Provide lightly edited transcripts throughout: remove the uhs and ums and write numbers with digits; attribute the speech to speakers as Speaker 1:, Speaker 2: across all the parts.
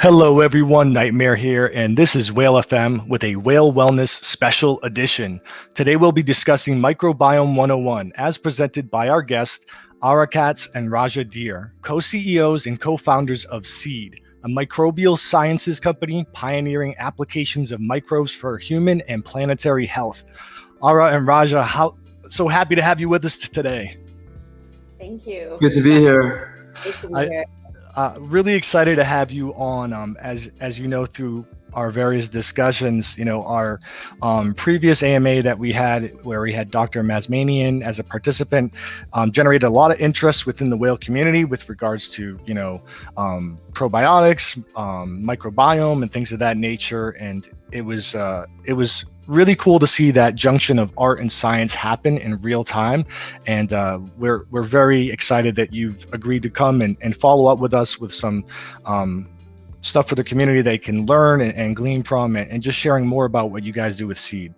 Speaker 1: Hello everyone, Nytmare here, and this is Whale FM with a Whale Wellness Special Edition. Today we'll be discussing Microbiome 101 as presented by our guest, Ara Katz and Raja Dhir, co-CEOs and co-founders of Seed, a microbial sciences company pioneering applications of microbes for human and planetary health. Ara and Raja, so happy to have you with us today.
Speaker 2: Thank you.
Speaker 3: Good to be here.
Speaker 2: Great to be here.
Speaker 1: Really excited to have you on. As you know, through our various discussions, our previous AMA that we had, where we had Dr. Mazmanian as a participant, generated a lot of interest within the whale community with regards to, probiotics, microbiome, and things of that nature. And it was really cool to see that junction of art and science happen in real time. And we're very excited that you've agreed to come and follow up with us with some stuff for the community they can learn and glean from, and just sharing more about what you guys do with Seed.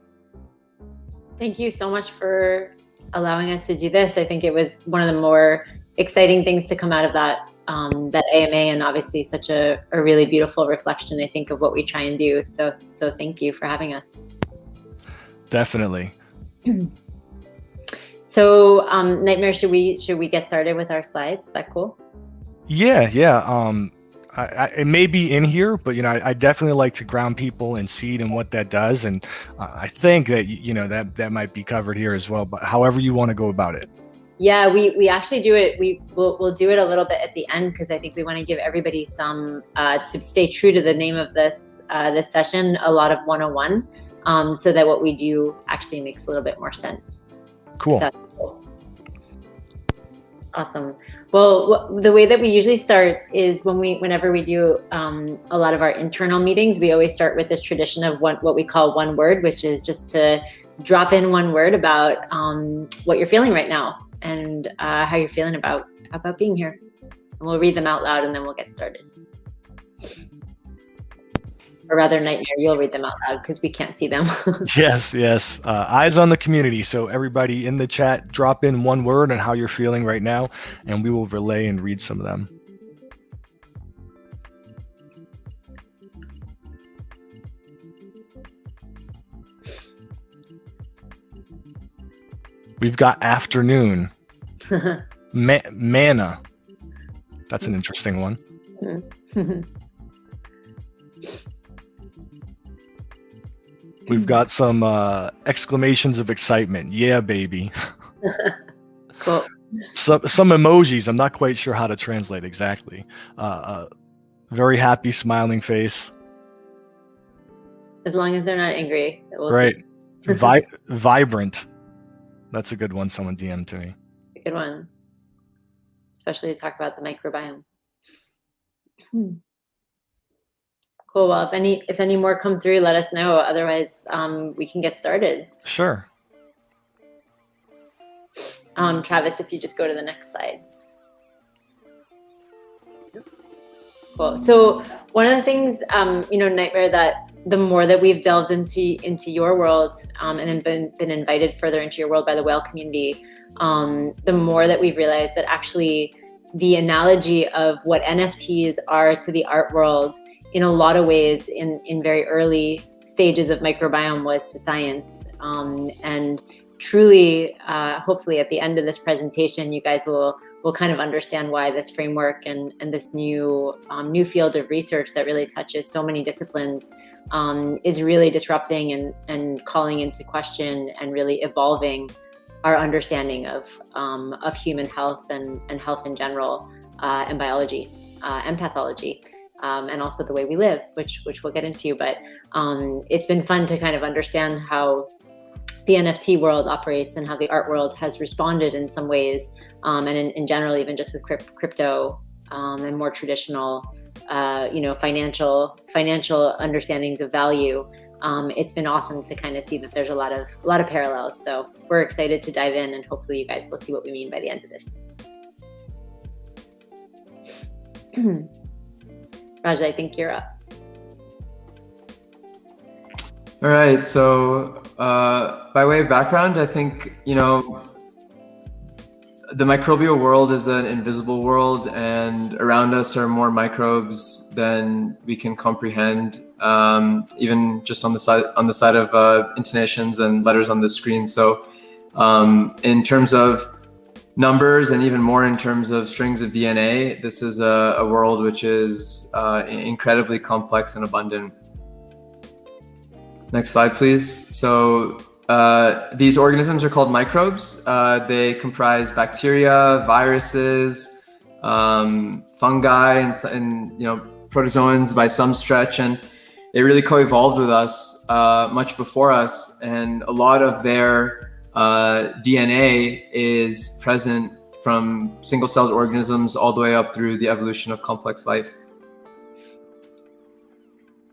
Speaker 2: Thank you so much for allowing us to do this. I think it was one of the more exciting things to come out of that AMA, and obviously such a really beautiful reflection, I think, of what we try and do. So thank you for having us.
Speaker 1: Definitely.
Speaker 2: So Nytmare, should we get started with our slides? Is that cool?
Speaker 1: Yeah. It may be in here, but I definitely like to ground people in Seed and what that does, and I think that that might be covered here as well. But however you want to go about it.
Speaker 2: Yeah, we actually do it. We'll do it a little bit at the end, because I think we want to give everybody some to stay true to the name of this session, a lot of 101, so that what we do actually makes a little bit more sense.
Speaker 1: Cool.
Speaker 2: Awesome. Well, the way that we usually start is whenever we do a lot of our internal meetings, we always start with this tradition of what we call one word, which is just to drop in one word about what you're feeling right now and how you're feeling about being here. And we'll read them out loud, and then we'll get started. Or rather, Nytmare, you'll read them out loud because we can't see them.
Speaker 1: Yes. Eyes on the community. So everybody in the chat, drop in one word and how you're feeling right now, and we will relay and read some of them. We've got afternoon. Manna. That's an interesting one. We've got some exclamations of excitement. Yeah, baby.
Speaker 2: Cool.
Speaker 1: Some emojis. I'm not quite sure how to translate exactly. Very happy, smiling face.
Speaker 2: As long as they're not angry.
Speaker 1: Right. Vibrant. That's a good one. Someone DM'd to me.
Speaker 2: It's a good one. Especially to talk about the microbiome. Cool. Well, if any more come through, let us know. Otherwise, we can get started.
Speaker 1: Sure.
Speaker 2: Travis, if you just go to the next slide. Cool. So one of the things, Nytmare, that the more that we've delved into your world and been invited further into your world by the whale community, the more that we've realized that actually the analogy of what NFTs are to the art world, in a lot of ways, in very early stages of microbiome, was to science. And truly, hopefully at the end of this presentation, you guys will kind of understand why this framework and this new field of research that really touches so many disciplines is really disrupting and calling into question and really evolving our understanding of human health and health in general, and biology and pathology. And also the way we live, which we'll get into. But it's been fun to kind of understand how the NFT world operates and how the art world has responded in some ways, and in general, even just with crypto and more traditional, financial understandings of value. It's been awesome to kind of see that there's a lot of parallels. So we're excited to dive in, and hopefully you guys will see what we mean by the end of this. Raja, I think you're up.
Speaker 3: All right. So by way of background, I think, the microbial world is an invisible world, and around us are more microbes than we can comprehend, even just on the side of intonations and letters on the screen. So in terms of numbers, and even more in terms of strings of DNA, this is a world which is incredibly complex and abundant. Next slide, please. So these organisms are called microbes. They comprise bacteria, viruses, fungi, and protozoans by some stretch, and they really co-evolved with us much before us, and a lot of their DNA is present from single-celled organisms all the way up through the evolution of complex life.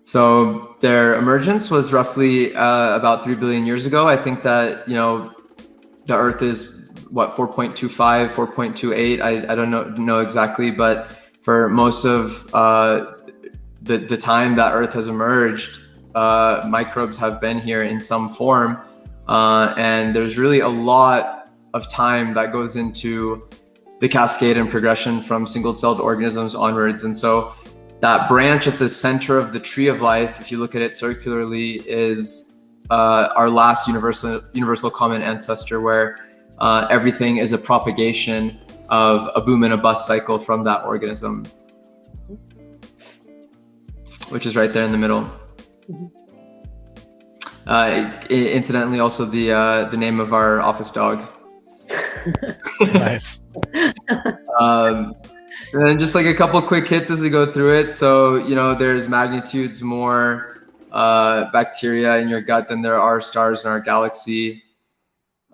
Speaker 3: So their emergence was roughly about 3 billion years ago. I think that, the Earth is 4.25, 4.28. I don't know exactly, but for most of the time that Earth has emerged, microbes have been here in some form. And there's really a lot of time that goes into the cascade and progression from single-celled organisms onwards. And so that branch at the center of the tree of life, if you look at it circularly, is our last universal common ancestor, where everything is a propagation of a boom and a bust cycle from that organism, which is right there in the middle. Incidentally, also the name of our office dog.
Speaker 1: Nice.
Speaker 3: And then just like a couple quick hits as we go through it. So, there's magnitudes more bacteria in your gut than there are stars in our galaxy.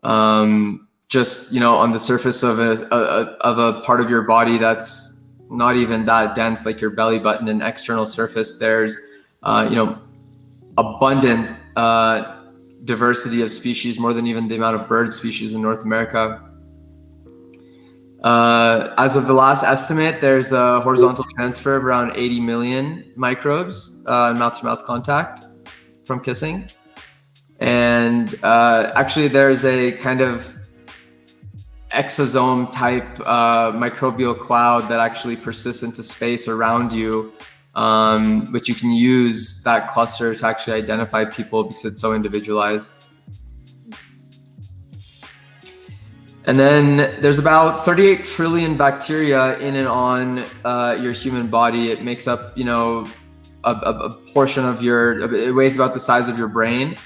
Speaker 3: Just, on the surface of a part of your body that's not even that dense, like your belly button and external surface, there's, abundant diversity of species, more than even the amount of bird species in North America. As of the last estimate, there's a horizontal transfer of around 80 million microbes in mouth-to-mouth contact from kissing. And actually, there's a kind of exosome type microbial cloud that actually persists into space around you, but you can use that cluster to actually identify people because it's so individualized. And then there's about 38 trillion bacteria in and on your human body. It makes up, a portion of it weighs about the size of your brain.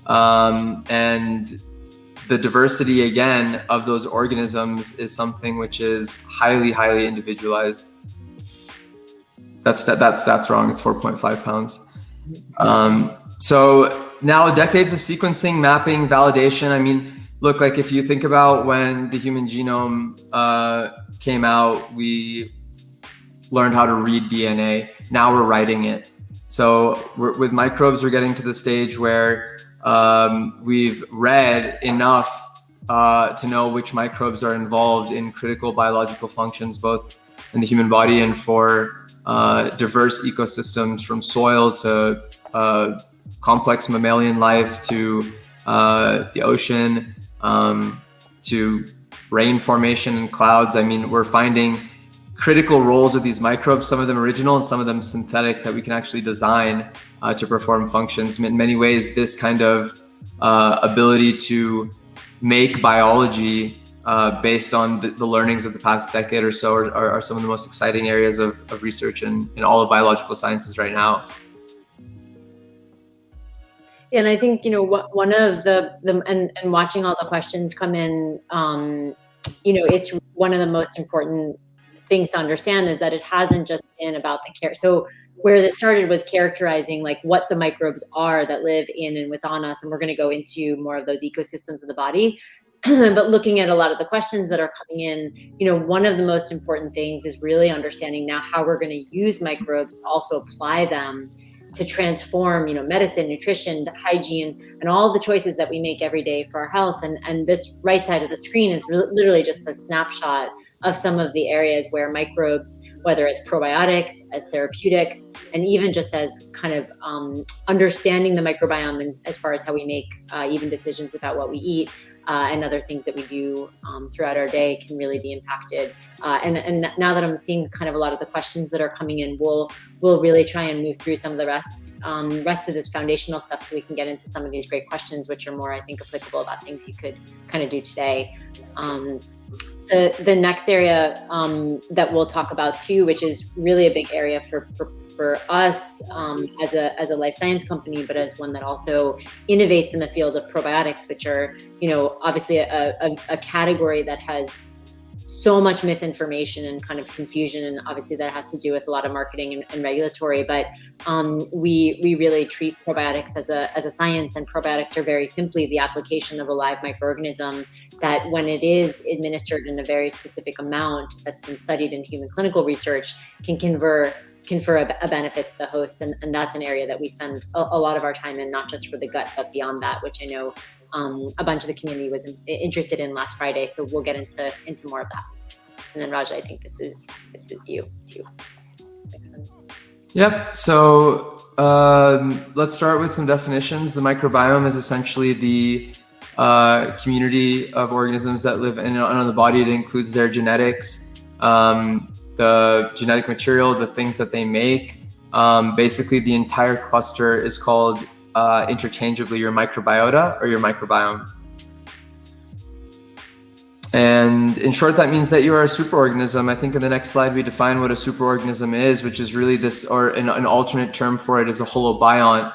Speaker 3: And the diversity, again, of those organisms is something which is highly, highly individualized. That's wrong. It's 4.5 pounds. So now decades of sequencing, mapping, validation. I mean, look, like if you think about when the human genome came out, we learned how to read DNA. Now we're writing it. So with microbes, we're getting to the stage where we've read enough to know which microbes are involved in critical biological functions, both in the human body and for diverse ecosystems, from soil to complex mammalian life to the ocean, to rain formation and clouds. I mean, we're finding critical roles of these microbes, some of them original and some of them synthetic, that we can actually design to perform functions. In many ways, this kind of ability to make biology based on the learnings of the past decade or so are some of the most exciting areas of research in all of biological sciences right now.
Speaker 2: And I think, one of the and watching all the questions come in, it's one of the most important things to understand is that it hasn't just been about the care. So where this started was characterizing like what the microbes are that live in and within us. And we're going to go into more of those ecosystems of the body. But looking at a lot of the questions that are coming in, one of the most important things is really understanding now how we're going to use microbes to also apply them to transform, medicine, nutrition, hygiene, and all the choices that we make every day for our health. And this right side of the screen is literally just a snapshot of some of the areas where microbes, whether as probiotics, as therapeutics, and even just as kind of understanding the microbiome and as far as how we make even decisions about what we eat, and other things that we do throughout our day can really be impacted. And now that I'm seeing kind of a lot of the questions that are coming in, we'll really try and move through some of the rest of this foundational stuff, so we can get into some of these great questions, which are more, I think, applicable about things you could kind of do today. The next area that we'll talk about too, which is really a big area for us as a life science company, but as one that also innovates in the field of probiotics, which are, obviously a category that has so much misinformation and kind of confusion, and obviously that has to do with a lot of marketing and regulatory. But we really treat probiotics as a science, and probiotics are very simply the application of a live microorganism that, when it is administered in a very specific amount that's been studied in human clinical research, can confer a benefit to the host. And that's an area that we spend a lot of our time in, not just for the gut, but beyond that, which I know a bunch of the community was interested in last Friday. So we'll get into more of that. And then Raja, I think this is you too. Thanks for
Speaker 3: Yep. So let's start with some definitions. The microbiome is essentially the community of organisms that live on the body. It includes their genetics, the genetic material, the things that they make. Basically, the entire cluster is called interchangeably your microbiota or your microbiome. And in short, that means that you are a superorganism. I think in the next slide, we define what a superorganism is, which is really this, or an alternate term for it is a holobiont,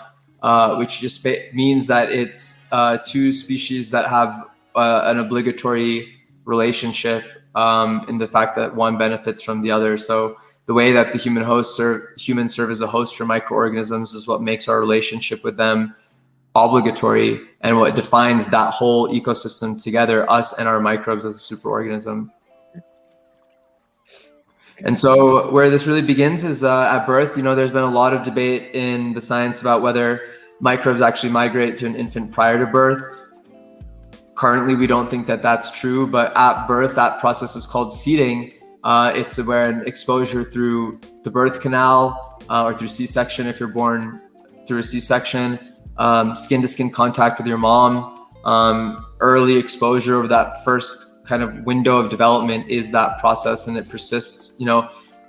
Speaker 3: which just means that it's two species that have an obligatory relationship in the fact that one benefits from the other. So the way that the humans serve as a host for microorganisms is what makes our relationship with them obligatory, and what defines that whole ecosystem together, us and our microbes as a superorganism. And so where this really begins is at birth. There's been a lot of debate in the science about whether microbes actually migrate to an infant prior to birth. Currently, we don't think that that's true, but at birth, that process is called seeding. It's where an exposure through the birth canal or through C-section, if you're born through a C-section, skin-to-skin contact with your mom, early exposure of that first kind of window of development is that process, and it persists.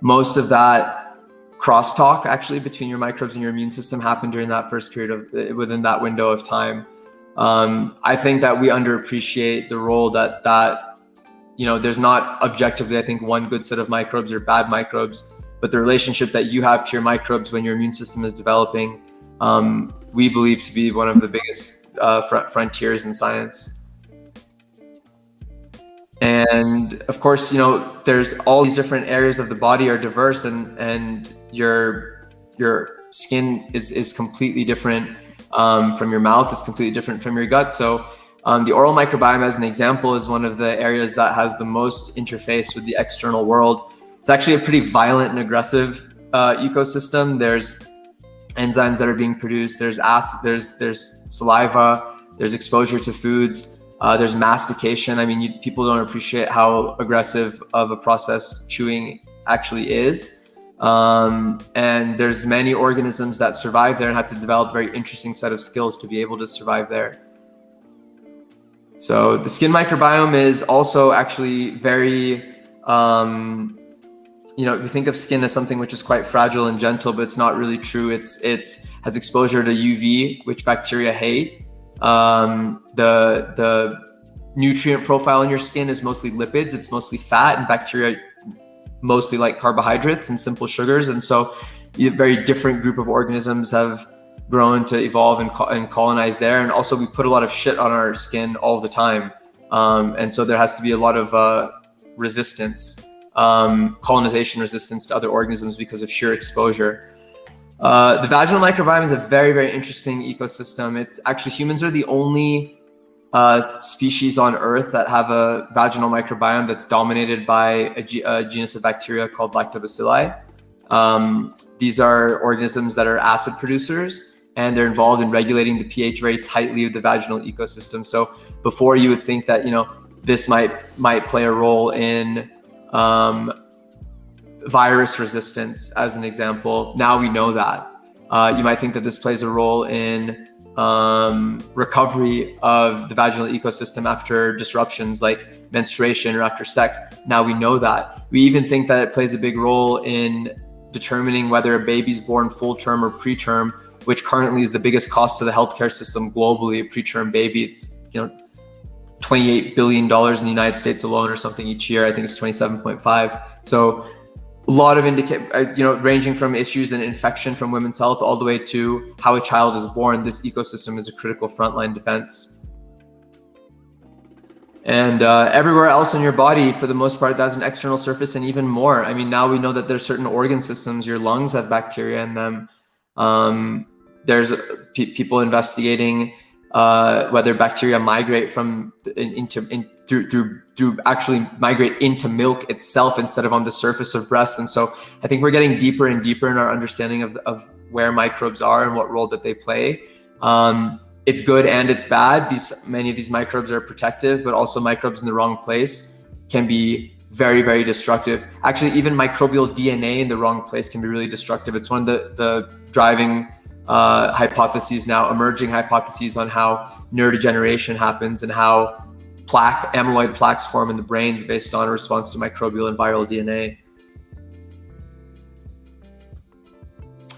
Speaker 3: Most of that crosstalk actually between your microbes and your immune system happened during that first period within that window of time. I think that we underappreciate the role that there's not objectively, I think, one good set of microbes or bad microbes, but the relationship that you have to your microbes when your immune system is developing, we believe to be one of the biggest frontiers in science. And of course, there's all these different areas of the body are diverse, and your skin is completely different from your mouth, is completely different from your gut. So the oral microbiome, as an example, is one of the areas that has the most interface with the external world. It's actually a pretty violent and aggressive ecosystem. There's enzymes that are being produced, there's acid, there's saliva, there's exposure to foods, there's mastication. I mean, people don't appreciate how aggressive of a process chewing actually is. And there's many organisms that survive there and have to develop a very interesting set of skills to be able to survive there. So the skin microbiome is also actually very, we think of skin as something which is quite fragile and gentle, but it's not really true. It has exposure to UV, which bacteria hate. The nutrient profile in your skin is mostly lipids. It's mostly fat, and bacteria mostly like carbohydrates and simple sugars. And so a very different group of organisms have grown to evolve and colonize there. And also we put a lot of shit on our skin all the time. And so there has to be a lot of resistance, colonization resistance to other organisms because of sheer exposure. The vaginal microbiome is a very, very interesting ecosystem. It's actually, humans are the only species on Earth that have a vaginal microbiome that's dominated by a genus of bacteria called lactobacilli. These are organisms that are acid producers, and they're involved in regulating the pH very tightly of the vaginal ecosystem. So before, you would think that this might play a role in virus resistance, as an example. Now we know that. You might think that this plays a role in recovery of the vaginal ecosystem after disruptions like menstruation or after sex. Now we know that. We even think that it plays a big role in determining whether a baby's born full term or preterm, which currently is the biggest cost to the healthcare system globally. A preterm baby, it's $28 billion in the United States alone or something each year. I think it's 27.5. So a lot of ranging from issues and infection from women's health all the way to how a child is born. This ecosystem is a critical frontline defense. And everywhere else in your body, for the most part, that's an external surface, and even more. I mean, now we know that there's certain organ systems. Your lungs have bacteria in them. There's people investigating whether bacteria migrate through actually migrate into milk itself instead of on the surface of breasts. And so I think we're getting deeper and deeper in our understanding of where microbes are and what role that they play. It's good and it's bad. Many of these microbes are protective, but also microbes in the wrong place can be very, very destructive. Actually, even microbial DNA in the wrong place can be really destructive. It's one of the driving hypotheses now, emerging hypotheses on how neurodegeneration happens and how amyloid plaques form in the brains based on a response to microbial and viral DNA.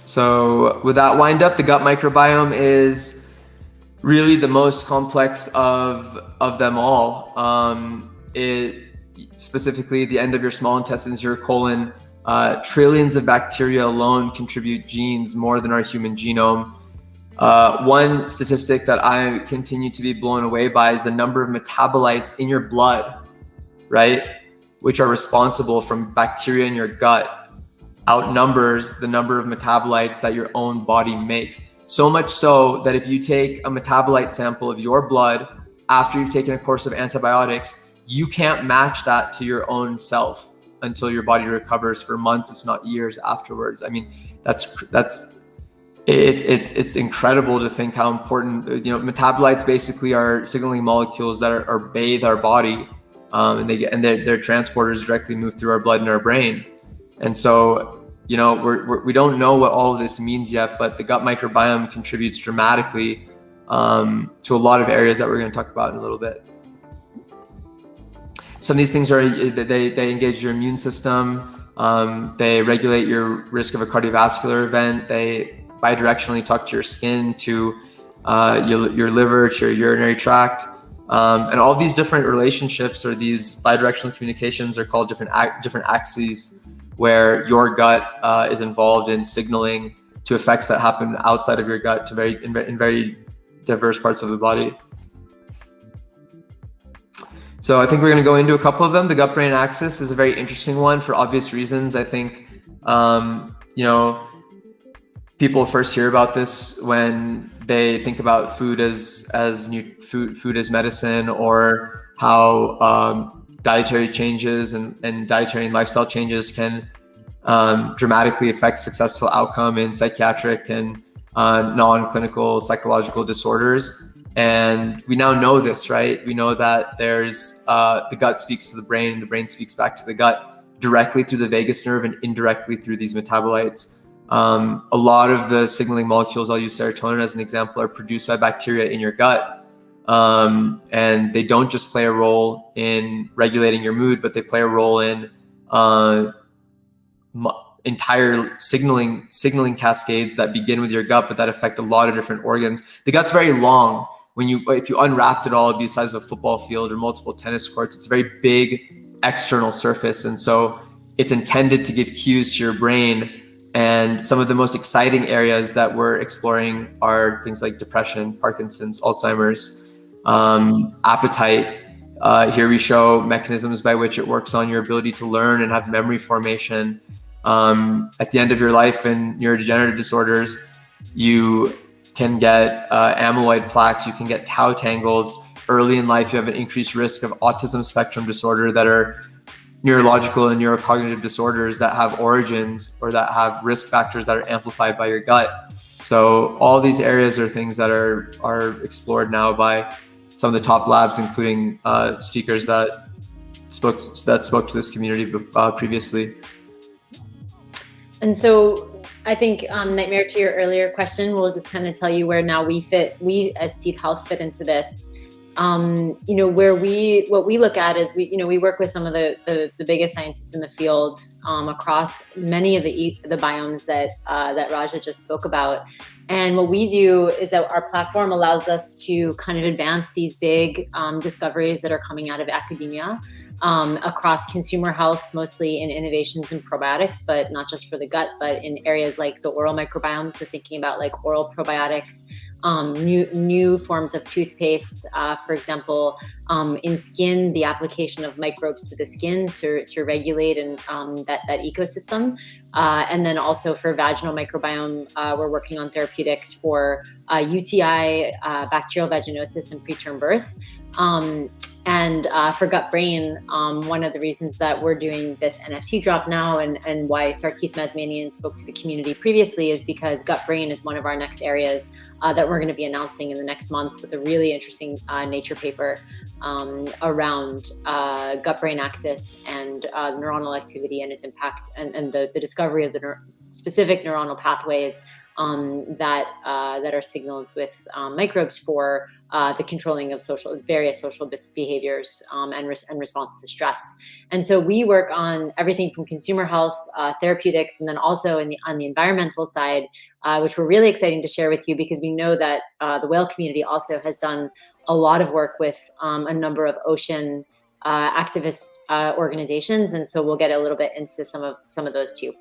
Speaker 3: So with that wind up, the gut microbiome is really the most complex of them all. Specifically, the end of your small intestines, your colon, trillions of bacteria alone contribute genes more than our human genome. One statistic that I continue to be blown away by is the number of metabolites in your blood, right, which are responsible from bacteria in your gut, outnumbers the number of metabolites that your own body makes. So much so that if you take a metabolite sample of your blood after you've taken a course of antibiotics, you can't match that to your own self until your body recovers for months, if not years afterwards. I mean, it's incredible to think how important, metabolites basically are signaling molecules that are bathe our body, and they're transporters directly move through our blood and our brain. And so, we don't know what all of this means yet, but the gut microbiome contributes dramatically to a lot of areas that we're going to talk about in a little bit. Some of these things they engage your immune system. They regulate your risk of a cardiovascular event. They bidirectionally talk to your skin, to your liver, to your urinary tract. And all of these different relationships or these bidirectional communications are called different axes, where your gut is involved in signaling to effects that happen outside of your gut to in very diverse parts of the body. So I think we're going to go into a couple of them. The gut-brain axis is a very interesting one for obvious reasons. I think, people first hear about this when they think about food as medicine, or how dietary changes and dietary and lifestyle changes can dramatically affect successful outcome in psychiatric and non-clinical psychological disorders. And we now know this, right? We know that there's the gut speaks to the brain, and the brain speaks back to the gut directly through the vagus nerve and indirectly through these metabolites. A lot of the signaling molecules, I'll use serotonin as an example, are produced by bacteria in your gut. And they don't just play a role in regulating your mood, but they play a role in entire signaling cascades that begin with your gut, but that affect a lot of different organs. The gut's very long. If you unwrapped it all, it'd be the size of a football field or multiple tennis courts. It's a very big external surface. And so it's intended to give cues to your brain. And some of the most exciting areas that we're exploring are things like depression, Parkinson's, Alzheimer's, appetite. Here we show mechanisms by which it works on your ability to learn and have memory formation. At the end of your life in neurodegenerative disorders, you can get amyloid plaques, you can get tau tangles. Early in life, you have an increased risk of autism spectrum disorder, that are neurological and neurocognitive disorders that have origins or that have risk factors that are amplified by your gut. So all these areas are things that are explored now by some of the top labs, including speakers that spoke to this community previously.
Speaker 2: And so I think Nytmare, to your earlier question, we'll just kind of tell you where now we as Seed Health fit into this. What we look at is we work with some of the biggest scientists in the field across many of the biomes that Raja just spoke about. And what we do is that our platform allows us to kind of advance these big discoveries that are coming out of academia across consumer health, mostly in innovations in probiotics, but not just for the gut, but in areas like the oral microbiome. So thinking about like oral probiotics, new forms of toothpaste, for example, in skin, the application of microbes to the skin to regulate and that ecosystem. And then also for vaginal microbiome, we're working on therapeutics for UTI, bacterial vaginosis, and preterm birth. And for gut brain, one of the reasons that we're doing this NFT drop now and why Sarkis Mazmanian spoke to the community previously is because gut brain is one of our next areas that we're going to be announcing in the next month with a really interesting Nature paper around gut brain axis and neuronal activity and its impact and the discovery of the specific neuronal pathways that are signaled with microbes for the controlling of various social behaviors and response to stress. And so we work on everything from consumer health, therapeutics, and then also on the environmental side, which we're really exciting to share with you because we know that the whale community also has done a lot of work with a number of ocean activist organizations, and so we'll get a little bit into some of those too.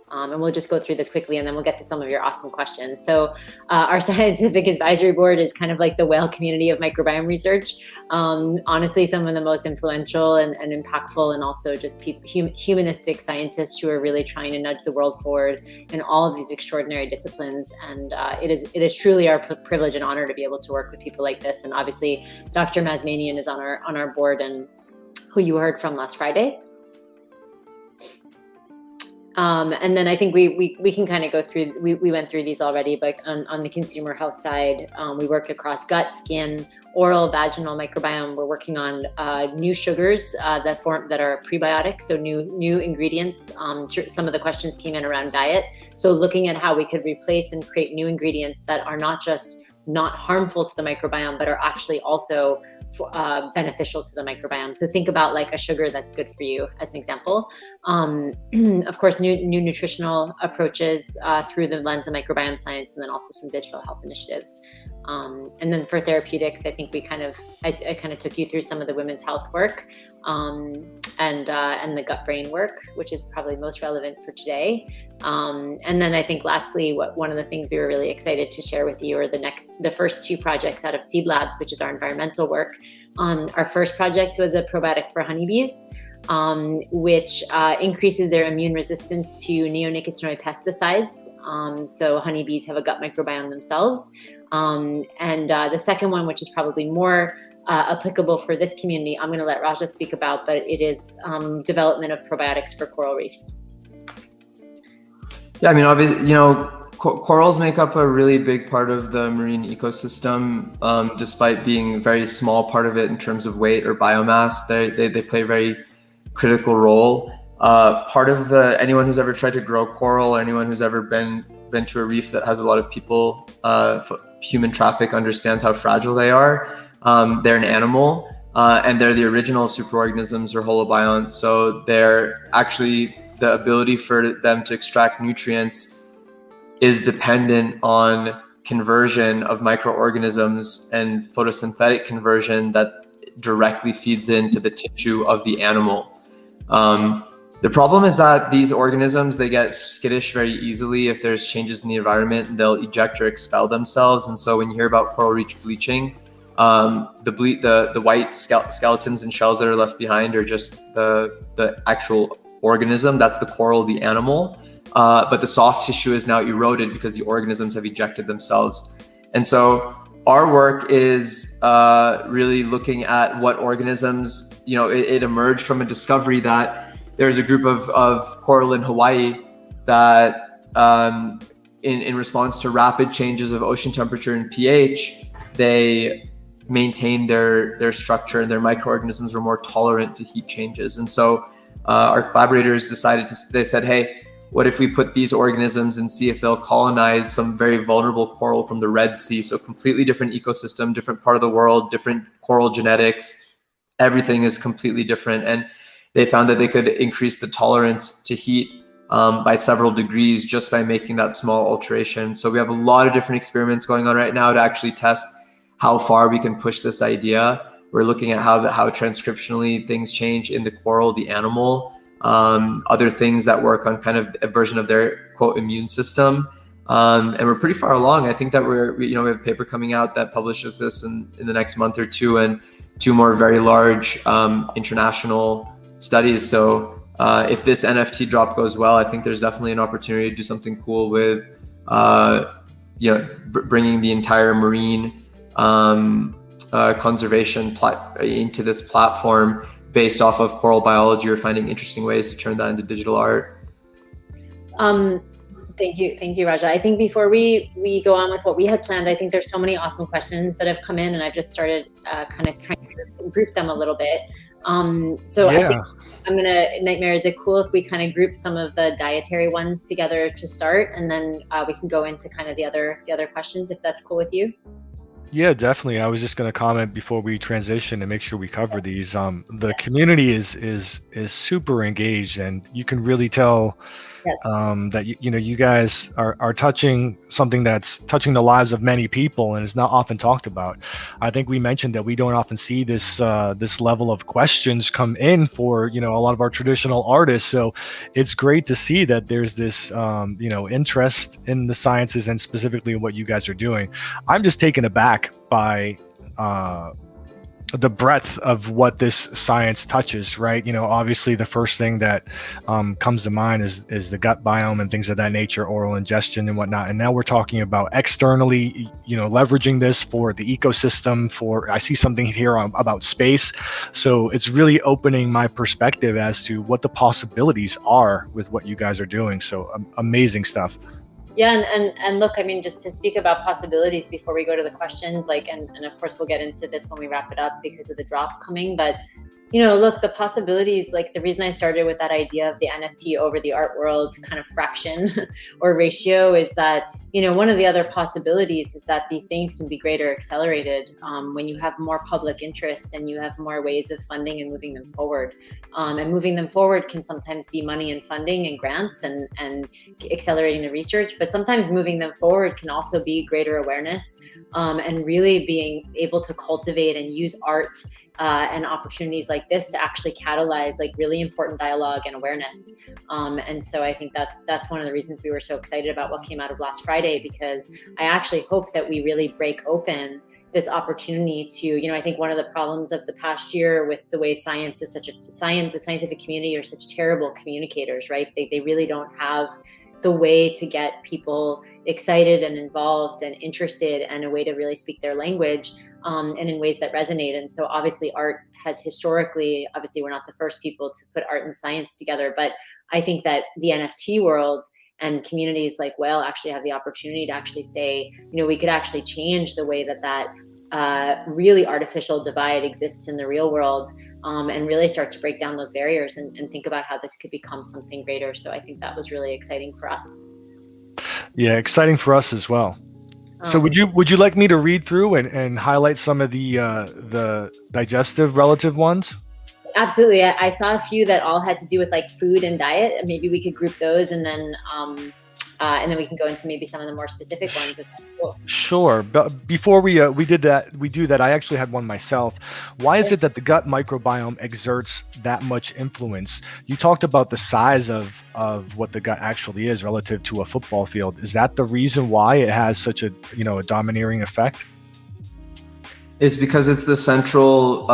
Speaker 2: And we'll just go through this quickly and then we'll get to some of your awesome questions. So our scientific advisory board is kind of like the whale community of microbiome research. Honestly, some of the most influential and impactful and also just humanistic scientists who are really trying to nudge the world forward in all of these extraordinary disciplines. And it is truly our privilege and honor to be able to work with people like this. And obviously, Dr. Mazmanian is on our board and who you heard from last Friday. And then I think we can kind of go through, we went through these already, but on the consumer health side, we work across gut, skin, oral, vaginal microbiome. We're working on new sugars that are prebiotic, so new ingredients. Some of the questions came in around diet. So looking at how we could replace and create new ingredients that are not harmful to the microbiome, but are actually also beneficial to the microbiome. So think about like a sugar that's good for you as an example. Of course, new nutritional approaches through the lens of microbiome science, and then also some digital health initiatives. And then for therapeutics, I think I kind of took you through some of the women's health work and the gut brain work, which is probably most relevant for today. And then I think lastly, one of the things we were really excited to share with you are the first two projects out of Seed Labs, which is our environmental work. Our first project was a probiotic for honeybees, which increases their immune resistance to neonicotinoid pesticides. So honeybees have a gut microbiome themselves. And the second one, which is probably more applicable for this community, I'm going to let Raja speak about, but it is development of probiotics for coral reefs.
Speaker 3: Yeah, I mean, obviously, corals make up a really big part of the marine ecosystem, despite being a very small part of it in terms of weight or biomass. They play a very critical role. Part of anyone who's ever tried to grow coral, or anyone who's ever been to a reef that has a lot of people, human traffic, understands how fragile they are. They're an animal, and they're the original superorganisms or holobionts. So they're actually, the ability for them to extract nutrients is dependent on conversion of microorganisms and photosynthetic conversion that directly feeds into the tissue of the animal. The problem is that these organisms, they get skittish very easily. If there's changes in the environment, they'll eject or expel themselves. And so when you hear about coral reef bleaching, the white skeletons and shells that are left behind are just the actual organism. That's the coral, the animal. But the soft tissue is now eroded because the organisms have ejected themselves. And so our work is really looking at what organisms, it emerged from a discovery that there's a group of coral in Hawaii that in response to rapid changes of ocean temperature and pH, they maintained their structure, and their microorganisms were more tolerant to heat changes. And so our collaborators they said, hey, what if we put these organisms and see if they'll colonize some very vulnerable coral from the Red Sea? So completely different ecosystem, different part of the world, different coral genetics, everything is completely different. And they found that they could increase the tolerance to heat by several degrees just by making that small alteration. So we have a lot of different experiments going on right now to actually test how far we can push this idea. We're looking at how transcriptionally things change in the coral, the animal, other things that work on kind of a version of their quote immune system. And we're pretty far along. I think that we have a paper coming out that publishes this in the next month or two, and 2 more very large international studies. So if this NFT drop goes well, I think there's definitely an opportunity to do something cool with bringing the entire marine conservation into this platform based off of coral biology, or finding interesting ways to turn that into digital art.
Speaker 2: Thank you, Raja. I think before we go on with what we had planned, I think there's so many awesome questions that have come in, and I've just started kind of trying to group them a little bit. So yeah. I think Nytmare, is it cool if we kind of group some of the dietary ones together to start, and then we can go into kind of the other questions, if that's cool with you?
Speaker 1: Yeah, definitely. I was just going to comment before we transition and make sure we cover these. The community is super engaged, and you can really tell that you guys are touching something that's touching the lives of many people, and is not often talked about. I think we mentioned that we don't often see this level of questions come in for a lot of our traditional artists. So it's great to see that there's this interest in the sciences, and specifically what you guys are doing. I'm just taken aback by the breadth of what this science touches, right? Obviously the first thing that comes to mind is the gut biome and things of that nature, oral ingestion and whatnot. And now we're talking about externally, leveraging this for the ecosystem. I see something here about space. So it's really opening my perspective as to what the possibilities are with what you guys are doing. So amazing stuff.
Speaker 2: Yeah, and look, I mean, just to speak about possibilities before we go to the questions, and of course we'll get into this when we wrap it up because of the drop coming, but look, the possibilities, the reason I started with that idea of the NFT over the art world kind of fraction or ratio is that, one of the other possibilities is that these things can be greater accelerated when you have more public interest and you have more ways of funding and moving them forward. And moving them forward can sometimes be money and funding and grants and accelerating the research, but sometimes moving them forward can also be greater awareness and really being able to cultivate and use art and opportunities like this to actually catalyze really important dialogue and awareness. And so I think that's one of the reasons we were so excited about what came out of last Friday, because I actually hope that we really break open this opportunity to, I think one of the problems of the past year with the way the scientific community are such terrible communicators, right? They really don't have the way to get people excited and involved and interested, and a way to really speak their language and in ways that resonate. And so obviously art has historically, obviously we're not the first people to put art and science together, but I think that the NFT world and communities like Whale actually have the opportunity to actually say, we could actually change the way that really artificial divide exists in the real world, and really start to break down those barriers and think about how this could become something greater. So I think that was really exciting for us. Yeah,
Speaker 1: exciting for us as well. So would you like me to read through and highlight some of the digestive relative ones?
Speaker 2: Absolutely. I saw a few that all had to do with food and diet, and maybe we could group those and then we can go into maybe some of the more specific ones. Cool.
Speaker 1: Sure. But before we do that, I actually had one myself. Why is it that the gut microbiome exerts that much influence? You talked about the size of what the gut actually is relative to a football field. Is that the reason why it has such a domineering effect?
Speaker 3: It's because it's the central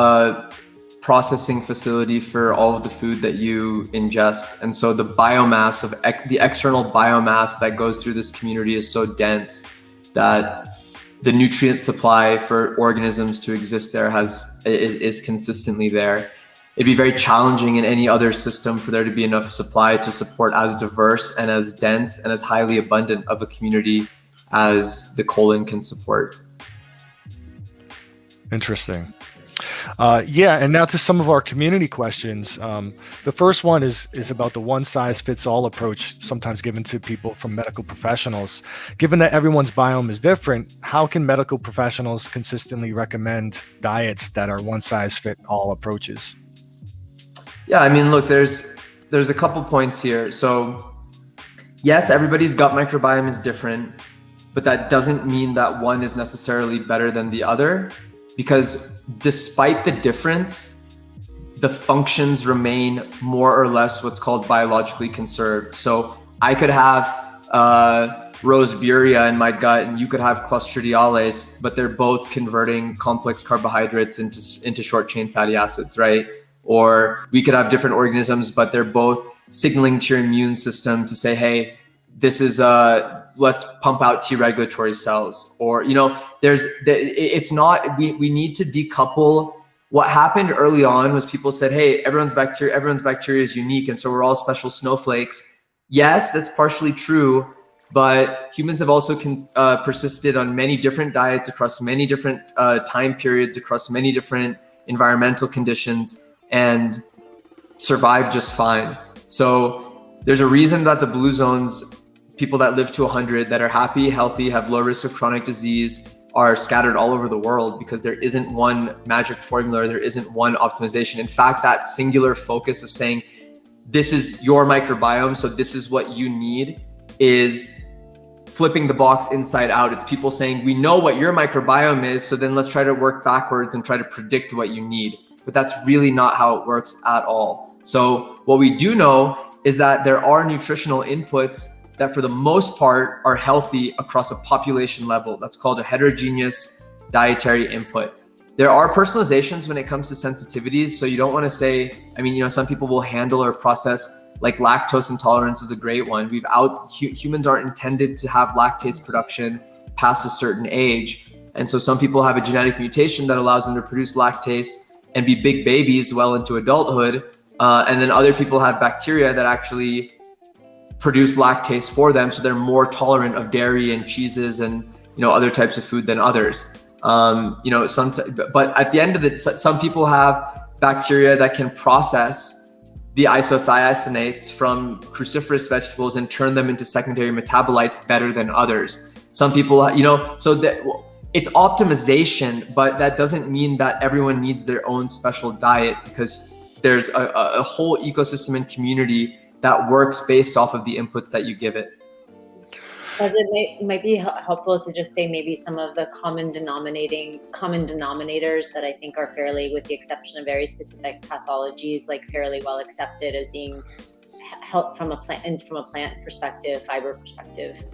Speaker 3: processing facility for all of the food that you ingest. And so the biomass the external biomass that goes through this community is so dense that the nutrient supply for organisms to exist there is consistently there. It'd be very challenging in any other system for there to be enough supply to support as diverse and as dense and as highly abundant of a community as the colon can support.
Speaker 1: Interesting. Yeah, and now to some of our community questions. The first one is about the one-size-fits-all approach sometimes given to people from medical professionals. Given that everyone's biome is different, how can medical professionals consistently recommend diets that are one-size-fit-all approaches?
Speaker 3: Yeah, I mean, look, there's a couple points here. So yes, everybody's gut microbiome is different, but that doesn't mean that one is necessarily better than the other, because despite the difference, the functions remain more or less what's called biologically conserved. So I could have roseburia in my gut and you could have clostridiales, but they're both converting complex carbohydrates into short chain fatty acids, right? Or we could have different organisms, but they're both signaling to your immune system to say, hey, this is let's pump out T regulatory cells. Or, you know, it's not, we need to decouple. What happened early on was people said, hey, everyone's bacteria is unique, and so we're all special snowflakes. Yes, that's partially true, but humans have also persisted on many different diets across many different time periods, across many different environmental conditions, and survived just fine. So there's a reason that the blue zones, people that live to 100 that are happy, healthy, have low risk of chronic disease, are scattered all over the world, because there isn't one magic formula, there isn't one optimization. In fact, that singular focus of saying, this is your microbiome, so this is what you need, is flipping the box inside out. It's people saying, we know what your microbiome is, so then let's try to work backwards and try to predict what you need. But that's really not how it works at all. So what we do know is that there are nutritional inputs that for the most part are healthy across a population level. That's called a heterogeneous dietary input. There are personalizations when it comes to sensitivities. So you don't want to say, I mean, you know, some people will handle or process, like lactose intolerance is a great one. Humans aren't intended to have lactase production past a certain age. And so some people have a genetic mutation that allows them to produce lactase and be big babies well into adulthood. And then other people have bacteria that actually produce lactase for them, so they're more tolerant of dairy and cheeses and, you know, other types of food than others. You know, but at the end of it, some people have bacteria that can process the isothiocyanates from cruciferous vegetables and turn them into secondary metabolites better than others. Some people, you know, so that it's optimization, but that doesn't mean that everyone needs their own special diet, because there's a whole ecosystem and community that works based off of the inputs that you give it.
Speaker 2: It might be helpful to just say maybe some of the common denominators that I think are fairly, with the exception of very specific pathologies, like fairly well accepted as being help from a plant perspective, fiber perspective.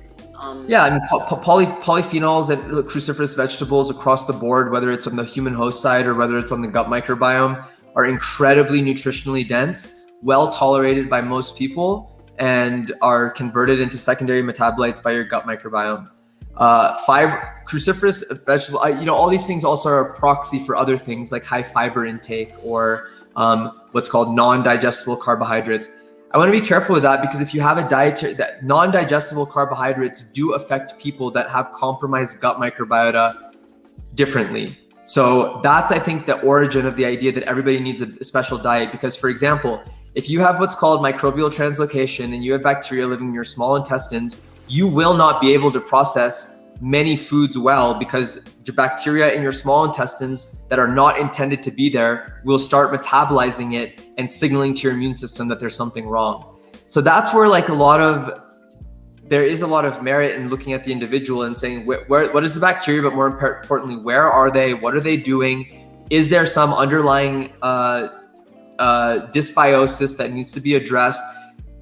Speaker 3: Yeah, I mean, polyphenols and cruciferous vegetables across the board, whether it's on the human host side or whether it's on the gut microbiome, are incredibly nutritionally dense, well tolerated by most people, and are converted into secondary metabolites by your gut microbiome. Cruciferous vegetable, you know, all these things also are a proxy for other things like high fiber intake or what's called non-digestible carbohydrates. I want to be careful with that, because if you have a dietary, that non-digestible carbohydrates do affect people that have compromised gut microbiota differently. So that's, I think, the origin of the idea that everybody needs a special diet. Because, for example, if you have what's called microbial translocation and you have bacteria living in your small intestines, you will not be able to process many foods well, because the bacteria in your small intestines that are not intended to be there will start metabolizing it and signaling to your immune system that there's something wrong. So that's where there is a lot of merit in looking at the individual and saying, what is the bacteria, but more importantly, where are they? What are they doing? Is there some underlying dysbiosis that needs to be addressed?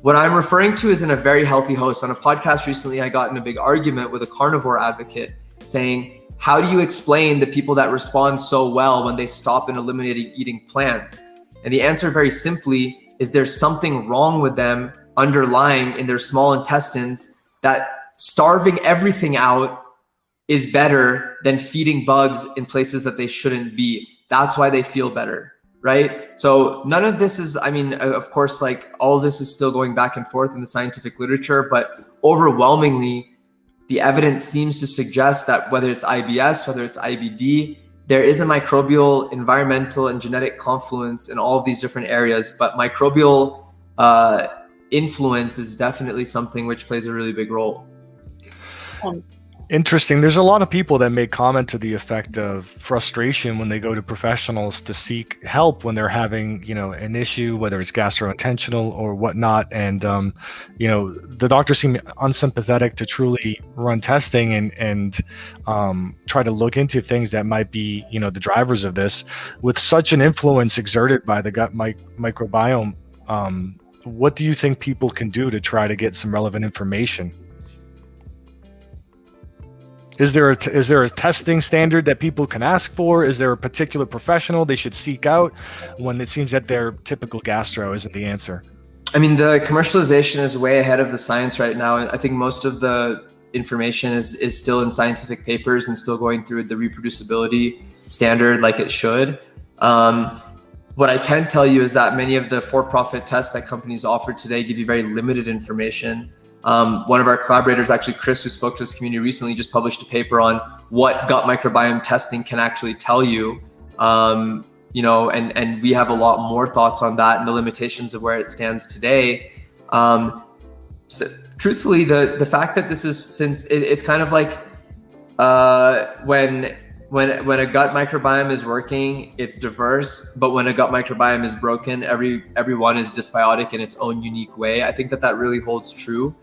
Speaker 3: What I'm referring to is in a very healthy host. On a podcast recently, I got in a big argument with a carnivore advocate saying, how do you explain the people that respond so well when they stop and eliminate eating plants? And the answer very simply is there's something wrong with them underlying in their small intestines, that starving everything out is better than feeding bugs in places that they shouldn't be. That's why they feel better. Right? So none of this is, I mean, of course, like all of this is still going back and forth in the scientific literature, but overwhelmingly, the evidence seems to suggest that whether it's IBS, whether it's IBD, there is a microbial, environmental, and genetic confluence in all of these different areas, but microbial influence is definitely something which plays a really big role.
Speaker 1: Interesting. There's a lot of people that make comment to the effect of frustration when they go to professionals to seek help when they're having, an issue, whether it's gastrointestinal or whatnot. And, the doctors seem unsympathetic to truly run testing and try to look into things that might be, the drivers of this. With such an influence exerted by the gut microbiome, what do you think people can do to try to get some relevant information? Is there a testing standard that people can ask for? Is there a particular professional they should seek out when it seems that their typical gastro isn't the answer?
Speaker 3: I mean, the commercialization is way ahead of the science right now. I think most of the information is still in scientific papers and still going through the reproducibility standard like it should. What I can tell you is that many of the for-profit tests that companies offer today give you very limited information. One of our collaborators, actually Chris, who spoke to this community recently, just published a paper on what gut microbiome testing can actually tell you. And we have a lot more thoughts on that and the limitations of where it stands today. So truthfully, the fact that this is, since it's kind of like when a gut microbiome is working, it's diverse, but when a gut microbiome is broken, everyone is dysbiotic in its own unique way. I think that really holds true.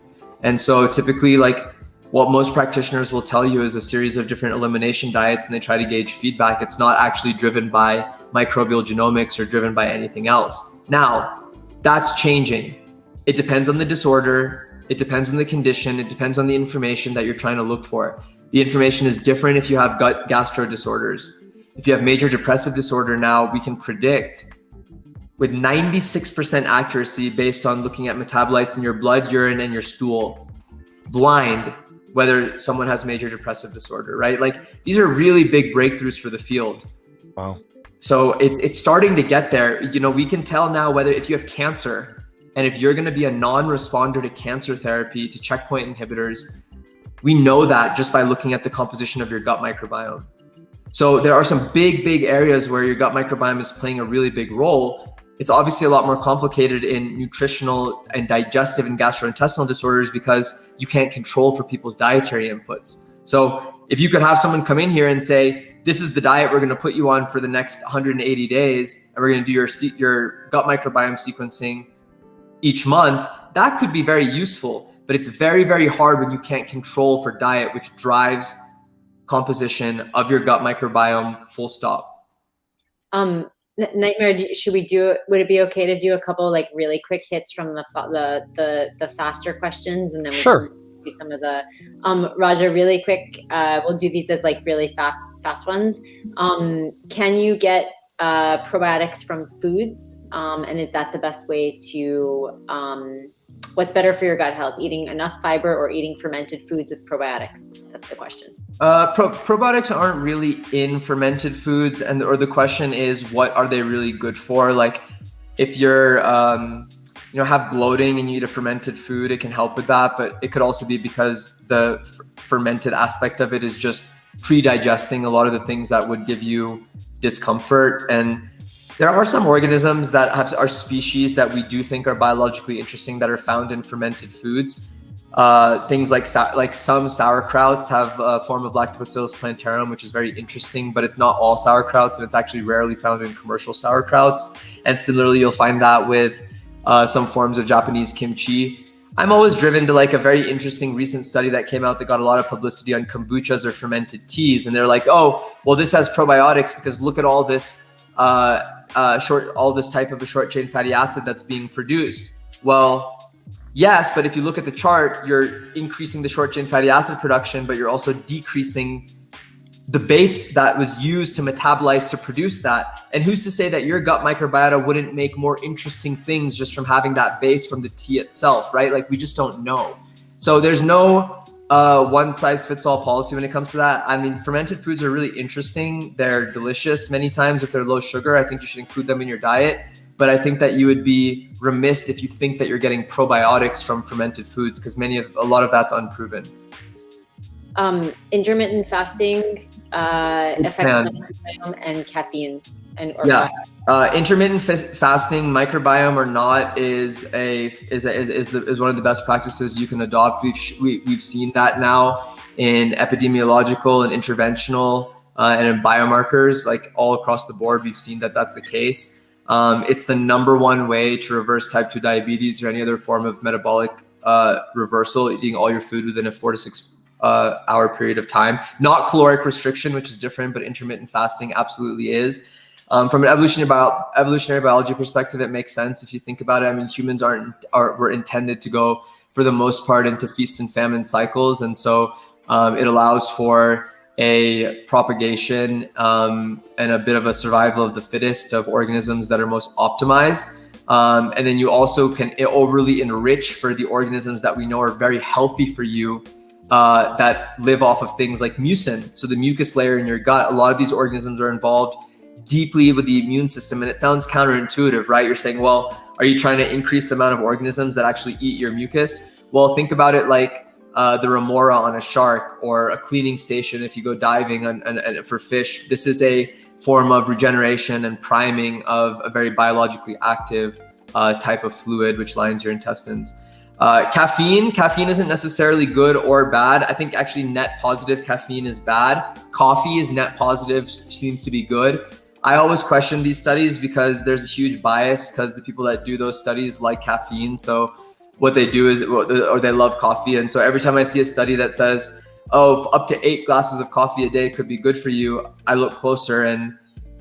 Speaker 3: And so typically, like, what most practitioners will tell you is a series of different elimination diets, and they try to gauge feedback. It's not actually driven by microbial genomics or driven by anything else. Now, that's changing. It depends on the disorder. It depends on the condition. It depends on the information that you're trying to look for. The information is different if you have gut gastro disorders. If you have major depressive disorder, now we can predict with 96% accuracy based on looking at metabolites in your blood, urine, and your stool, blind, whether someone has major depressive disorder, right? Like, these are really big breakthroughs for the field.
Speaker 1: Wow.
Speaker 3: So it's starting to get there. We can tell now whether if you have cancer and if you're going to be a non-responder to cancer therapy, to checkpoint inhibitors, we know that just by looking at the composition of your gut microbiome. So there are some big areas where your gut microbiome is playing a really big role. It's obviously a lot more complicated in nutritional and digestive and gastrointestinal disorders because you can't control for people's dietary inputs. So if you could have someone come in here and say, this is the diet we're going to put you on for the next 180 days, and we're going to do your gut microbiome sequencing each month, that could be very useful. But it's very hard when you can't control for diet, which drives composition of your gut microbiome, full stop.
Speaker 2: Nytmare, would it be okay to do a couple like really quick hits from the faster questions, and then we
Speaker 1: Sure.
Speaker 2: can do some of the Raja, really quick. We'll do these as like really fast ones. Can you get probiotics from foods, and is that the best way to what's better for your gut health, eating enough fiber or eating fermented foods with probiotics? That's the question.
Speaker 3: Probiotics aren't really in fermented foods, or the question is, what are they really good for? Like, if you're have bloating and you eat a fermented food, it can help with that, but it could also be because the fermented aspect of it is just pre-digesting a lot of the things that would give you discomfort. And there are some organisms that are species that we do think are biologically interesting that are found in fermented foods. Things like some sauerkrauts have a form of Lactobacillus plantarum, which is very interesting, but it's not all sauerkrauts, and it's actually rarely found in commercial sauerkrauts. And similarly, you'll find that with some forms of Japanese kimchi. I'm always driven to like a very interesting recent study that came out that got a lot of publicity on kombuchas or fermented teas. And they're like, oh, well, this has probiotics because look at all this all this type of a short chain fatty acid that's being produced. Well, yes, but if you look at the chart, you're increasing the short chain fatty acid production, but you're also decreasing the base that was used to metabolize to produce that. And who's to say that your gut microbiota wouldn't make more interesting things just from having that base from the tea itself, right? Like, we just don't know. So there's no one size fits all policy when it comes to that. I mean, fermented foods are really interesting. They're delicious many times. If they're low sugar, I think you should include them in your diet. But I think that you would be remiss if you think that you're getting probiotics from fermented foods, because a lot of that's unproven.
Speaker 2: Intermittent fasting affects the microbiome, and caffeine or coffee.
Speaker 3: Intermittent fasting, microbiome or not, is one of the best practices you can adopt. We've seen that now in epidemiological and interventional and in biomarkers, like all across the board. We've seen that that's the case. It's the number one way to reverse type 2 diabetes or any other form of metabolic reversal, eating all your food within a 4 to 6 hour period of time. Not caloric restriction, which is different, but intermittent fasting absolutely is. From an evolutionary biology perspective, it makes sense if you think about it. I mean, humans were intended to go, for the most part, into feast and famine cycles, and so it allows for a propagation and a bit of a survival of the fittest of organisms that are most optimized. And then you also can overly enrich for the organisms that we know are very healthy for you, that live off of things like mucin. So the mucus layer in your gut, a lot of these organisms are involved deeply with the immune system. And it sounds counterintuitive, right? You're saying, well, are you trying to increase the amount of organisms that actually eat your mucus? Well, think about it like the remora on a shark, or a cleaning station if you go diving and for fish. This is a form of regeneration and priming of a very biologically active type of fluid which lines your intestines. Caffeine isn't necessarily good or bad. I think actually net positive caffeine is bad. Coffee is net positive, seems to be good. I always question these studies because there's a huge bias, because the people that do those studies like caffeine. So what they do is, or they love coffee. And so every time I see a study that says, oh, up to 8 glasses of coffee a day could be good for you, I look closer. And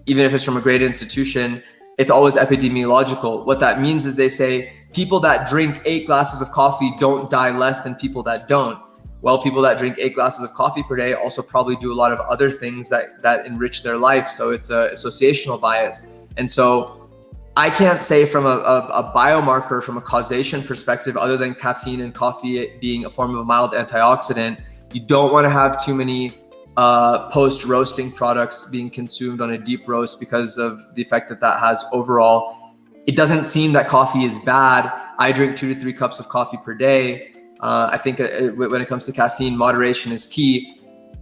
Speaker 3: even if it's from a great institution, it's always epidemiological. What that means is they say people that drink 8 glasses of coffee don't die less than people that don't. Well, people that drink 8 glasses of coffee per day also probably do a lot of other things that enrich their life. So it's a associational bias. And so I can't say from a biomarker, from a causation perspective, other than caffeine and coffee being a form of a mild antioxidant, you don't want to have too many post-roasting products being consumed on a deep roast because of the effect that has overall. It doesn't seem that coffee is bad. I drink 2 to 3 cups of coffee per day. I think when it comes to caffeine, moderation is key.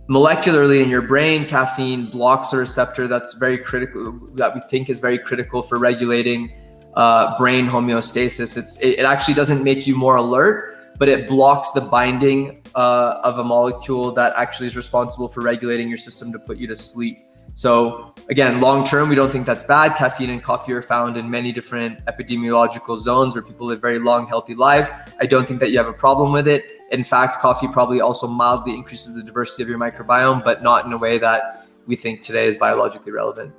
Speaker 3: Molecularly in your brain, caffeine blocks a receptor that's very critical, that we think is very critical for regulating brain homeostasis. It actually doesn't make you more alert, but it blocks the binding of a molecule that actually is responsible for regulating your system to put you to sleep. So again, long term, we don't think that's bad. Caffeine and coffee are found in many different epidemiological zones where people live very long, healthy lives. I don't think that you have a problem with it. In fact, coffee probably also mildly increases the diversity of your microbiome, but not in a way that we think today is biologically relevant.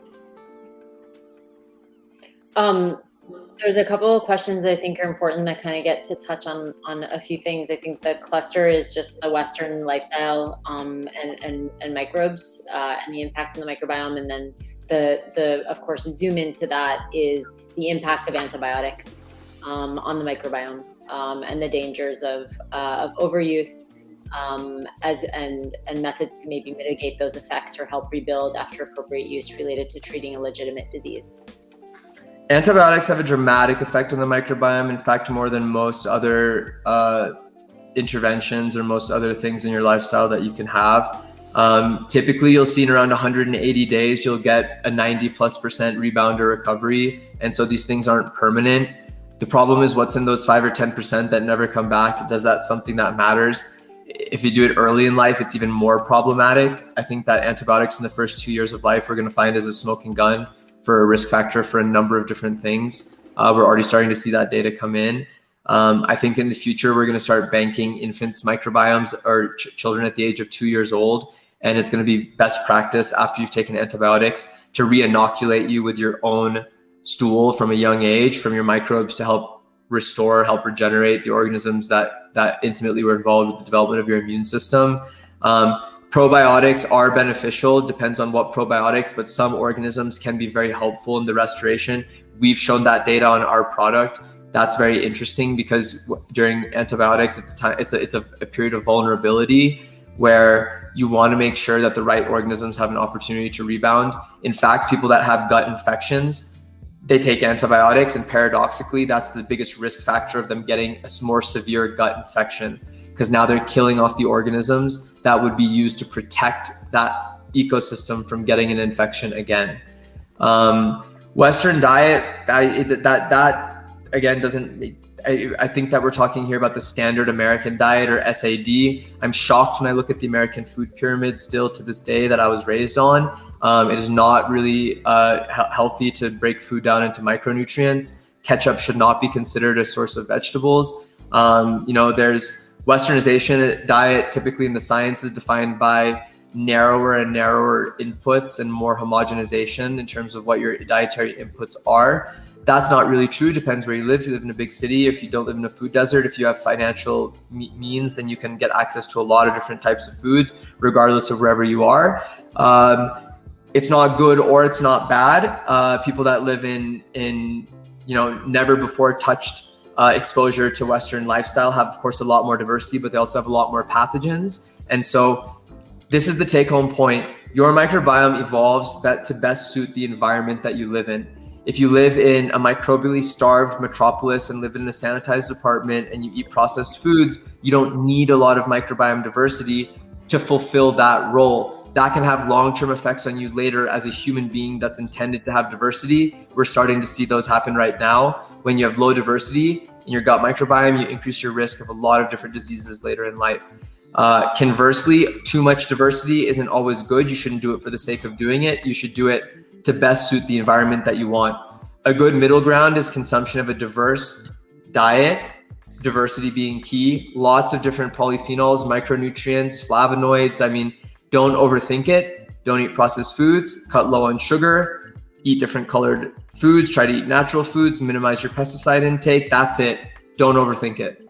Speaker 2: There's a couple of questions that I think are important that kind of get to touch on a few things. I think the cluster is just the Western lifestyle and microbes and the impact on the microbiome. And then the of course, zoom into that is the impact of antibiotics on the microbiome and the dangers of overuse and methods to maybe mitigate those effects or help rebuild after appropriate use related to treating a legitimate disease.
Speaker 3: Antibiotics have a dramatic effect on the microbiome. In fact, more than most other interventions or most other things in your lifestyle that you can have. Typically, you'll see in around 180 days, you'll get a 90+% rebound or recovery. And so these things aren't permanent. The problem is what's in those 5 or 10% that never come back. Does that something that matters? If you do it early in life, it's even more problematic. I think that antibiotics in the first 2 years of life, we're going to find as a smoking gun for a risk factor for a number of different things. We're already starting to see that data come in. I think in the future, we're going to start banking infants' microbiomes or children at the age of 2 years old. And it's going to be best practice after you've taken antibiotics to re-inoculate you with your own stool from a young age, from your microbes, to help restore, help regenerate the organisms that intimately were involved with the development of your immune system. Probiotics are beneficial, depends on what probiotics, but some organisms can be very helpful in the restoration. We've shown that data on our product. That's very interesting because during antibiotics, it's a period of vulnerability where you want to make sure that the right organisms have an opportunity to rebound. In fact, people that have gut infections, they take antibiotics, and paradoxically, that's the biggest risk factor of them getting a more severe gut infection. because now they're killing off the organisms that would be used to protect that ecosystem from getting an infection again. Western diet, that again doesn't. I think that we're talking here about the standard American diet, or SAD. I'm shocked when I look at the American food pyramid still to this day that I was raised on. It is not really healthy to break food down into micronutrients. Ketchup should not be considered a source of vegetables. There's Westernization diet, typically in the science, is defined by narrower and narrower inputs and more homogenization in terms of what your dietary inputs are. That's not really true. Depends where you live. If you live in a big city, if you don't live in a food desert, if you have financial means, then you can get access to a lot of different types of food, regardless of wherever you are. It's not good or it's not bad. People that live in never before touched exposure to Western lifestyle have, of course, a lot more diversity, but they also have a lot more pathogens. And so this is the take-home point. Your microbiome evolves to best suit the environment that you live in. If you live in a microbially starved metropolis and live in a sanitized apartment and you eat processed foods, you don't need a lot of microbiome diversity to fulfill that role. That can have long-term effects on you later as a human being that's intended to have diversity. We're starting to see those happen right now. When you have low diversity in your gut microbiome, you increase your risk of a lot of different diseases later in life. Conversely, too much diversity isn't always good. You shouldn't do it for the sake of doing it. You should do it to best suit the environment that you want. A good middle ground is consumption of a diverse diet, diversity being key. Lots of different polyphenols, micronutrients, flavonoids. I mean, don't overthink it. Don't eat processed foods, cut low on sugar, eat different colored foods, try to eat natural foods, minimize your pesticide intake. That's it. Don't overthink it.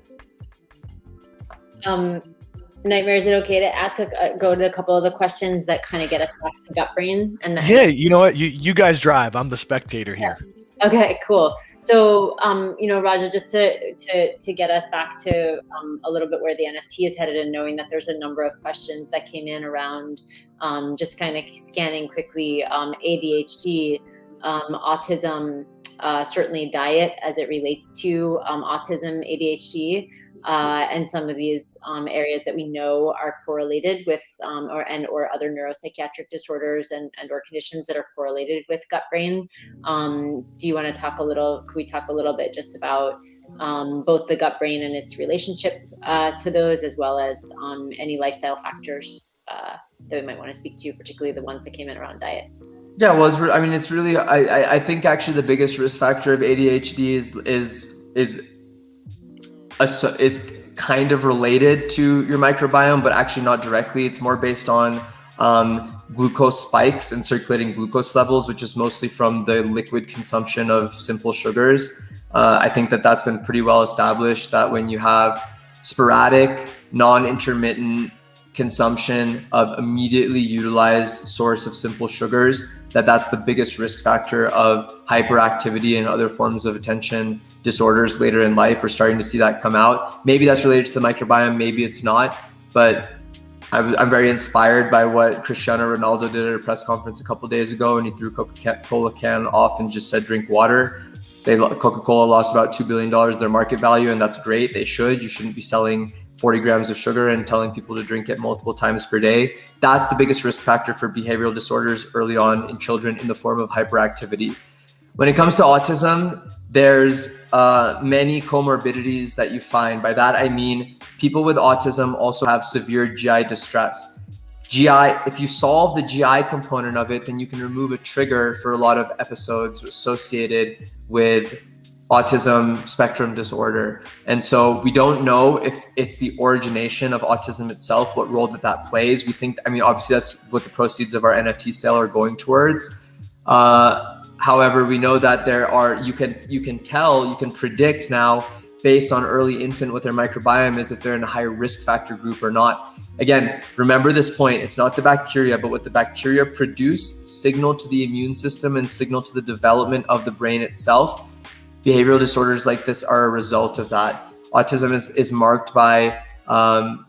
Speaker 2: Nytmare, is it okay to go to a couple of the questions that kind of get us back to gut brain?
Speaker 1: Yeah, you know what? You guys drive. I'm the spectator here.
Speaker 2: Yeah. Okay, cool. So, Raja, just to get us back to a little bit where the NFT is headed, and knowing that there's a number of questions that came in around just kind of scanning quickly, ADHD, autism, certainly diet as it relates to autism, ADHD. And some of these areas that we know are correlated with or other neuropsychiatric disorders and or conditions that are correlated with gut brain. Do you want to talk a little? Could we talk a little bit just about both the gut brain and its relationship to those, as well as any lifestyle factors that we might want to speak to, particularly the ones that came in around diet?
Speaker 3: Yeah, well, it's really. I think actually the biggest risk factor of ADHD is kind of related to your microbiome, but actually not directly. It's more based on glucose spikes and circulating glucose levels, which is mostly from the liquid consumption of simple sugars. I think that's been pretty well established, that when you have sporadic, non-intermittent consumption of immediately utilized source of simple sugars, that's the biggest risk factor of hyperactivity and other forms of attention disorders later in life. We're starting to see that come out. Maybe that's related to the microbiome, maybe it's not, but I'm very inspired by what Cristiano Ronaldo did at a press conference a couple of days ago, and he threw Coca-Cola can off and just said, drink water. Coca-Cola lost about $2 billion of their market value, and that's great. They should. You shouldn't be selling 40 grams of sugar and telling people to drink it multiple times per day. That's the biggest risk factor for behavioral disorders early on in children, in the form of hyperactivity. When it comes to autism, there's many comorbidities that you find. By that, I mean people with autism also have severe GI distress. If you solve the GI component of it, then you can remove a trigger for a lot of episodes associated with autism spectrum disorder. And so we don't know if it's the origination of autism itself, what role that plays. We think, obviously that's what the proceeds of our NFT sale are going towards. However, we know that you can predict now, based on early infant what their microbiome is, if they're in a higher risk factor group or not. Again, remember this point, it's not the bacteria, but what the bacteria produce signal to the immune system and signal to the development of the brain itself. Behavioral disorders like this are a result of that. Autism is marked by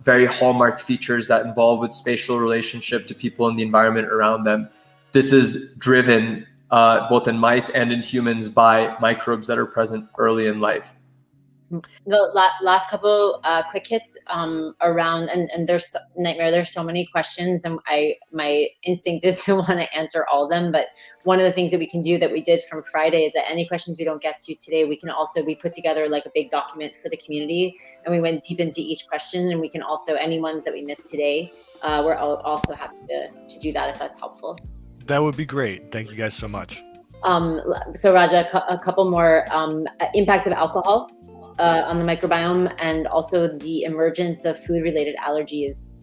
Speaker 3: very hallmark features that involve with spatial relationship to people and the environment around them. This is driven both in mice and in humans by microbes that are present early in life.
Speaker 2: The last couple quick hits around, and there's Nytmare. There's so many questions, and my instinct is to want to answer all of them. But one of the things that we can do that we did from Friday is that any questions we don't get to today, we put together like a big document for the community, and we went deep into each question, and we can also, any ones that we missed today, we're also happy to do that if that's helpful.
Speaker 1: That would be great. Thank you guys so much.
Speaker 2: So Raja, a couple more, impact of alcohol on the microbiome, and also the emergence of food-related allergies,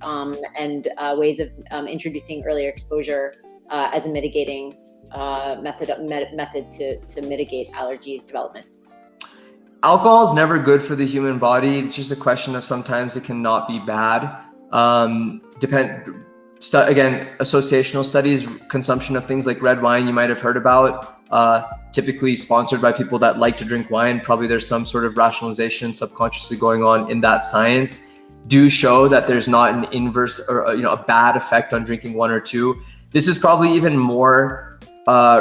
Speaker 2: and ways of introducing earlier exposure as a mitigating method to mitigate allergy development.
Speaker 3: Alcohol is never good for the human body. It's just a question of sometimes it cannot be bad. Again, associational studies, consumption of things like red wine you might have heard about, typically sponsored by people that like to drink wine. Probably there's some sort of rationalization subconsciously going on in that science, do show that there's not an inverse or a bad effect on drinking one or two. This is probably even more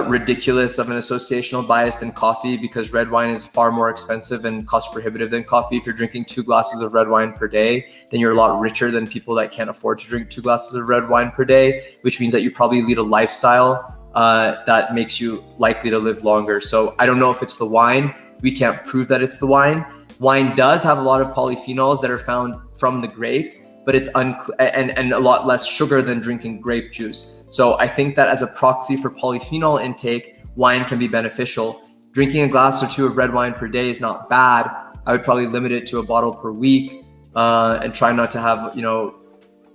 Speaker 3: ridiculous of an associational bias than coffee, because red wine is far more expensive and cost prohibitive than coffee. If you're drinking 2 glasses of red wine per day, then you're a lot richer than people that can't afford to drink 2 glasses of red wine per day, which means that you probably lead a lifestyle that makes you likely to live longer. So I don't know if it's the wine. We can't prove that it's the wine. Wine does have a lot of polyphenols that are found from the grape, but it's and a lot less sugar than drinking grape juice. So I think that as a proxy for polyphenol intake, wine can be beneficial. Drinking a glass or 2 of red wine per day is not bad. I would probably limit it to a bottle per week, and try not to have,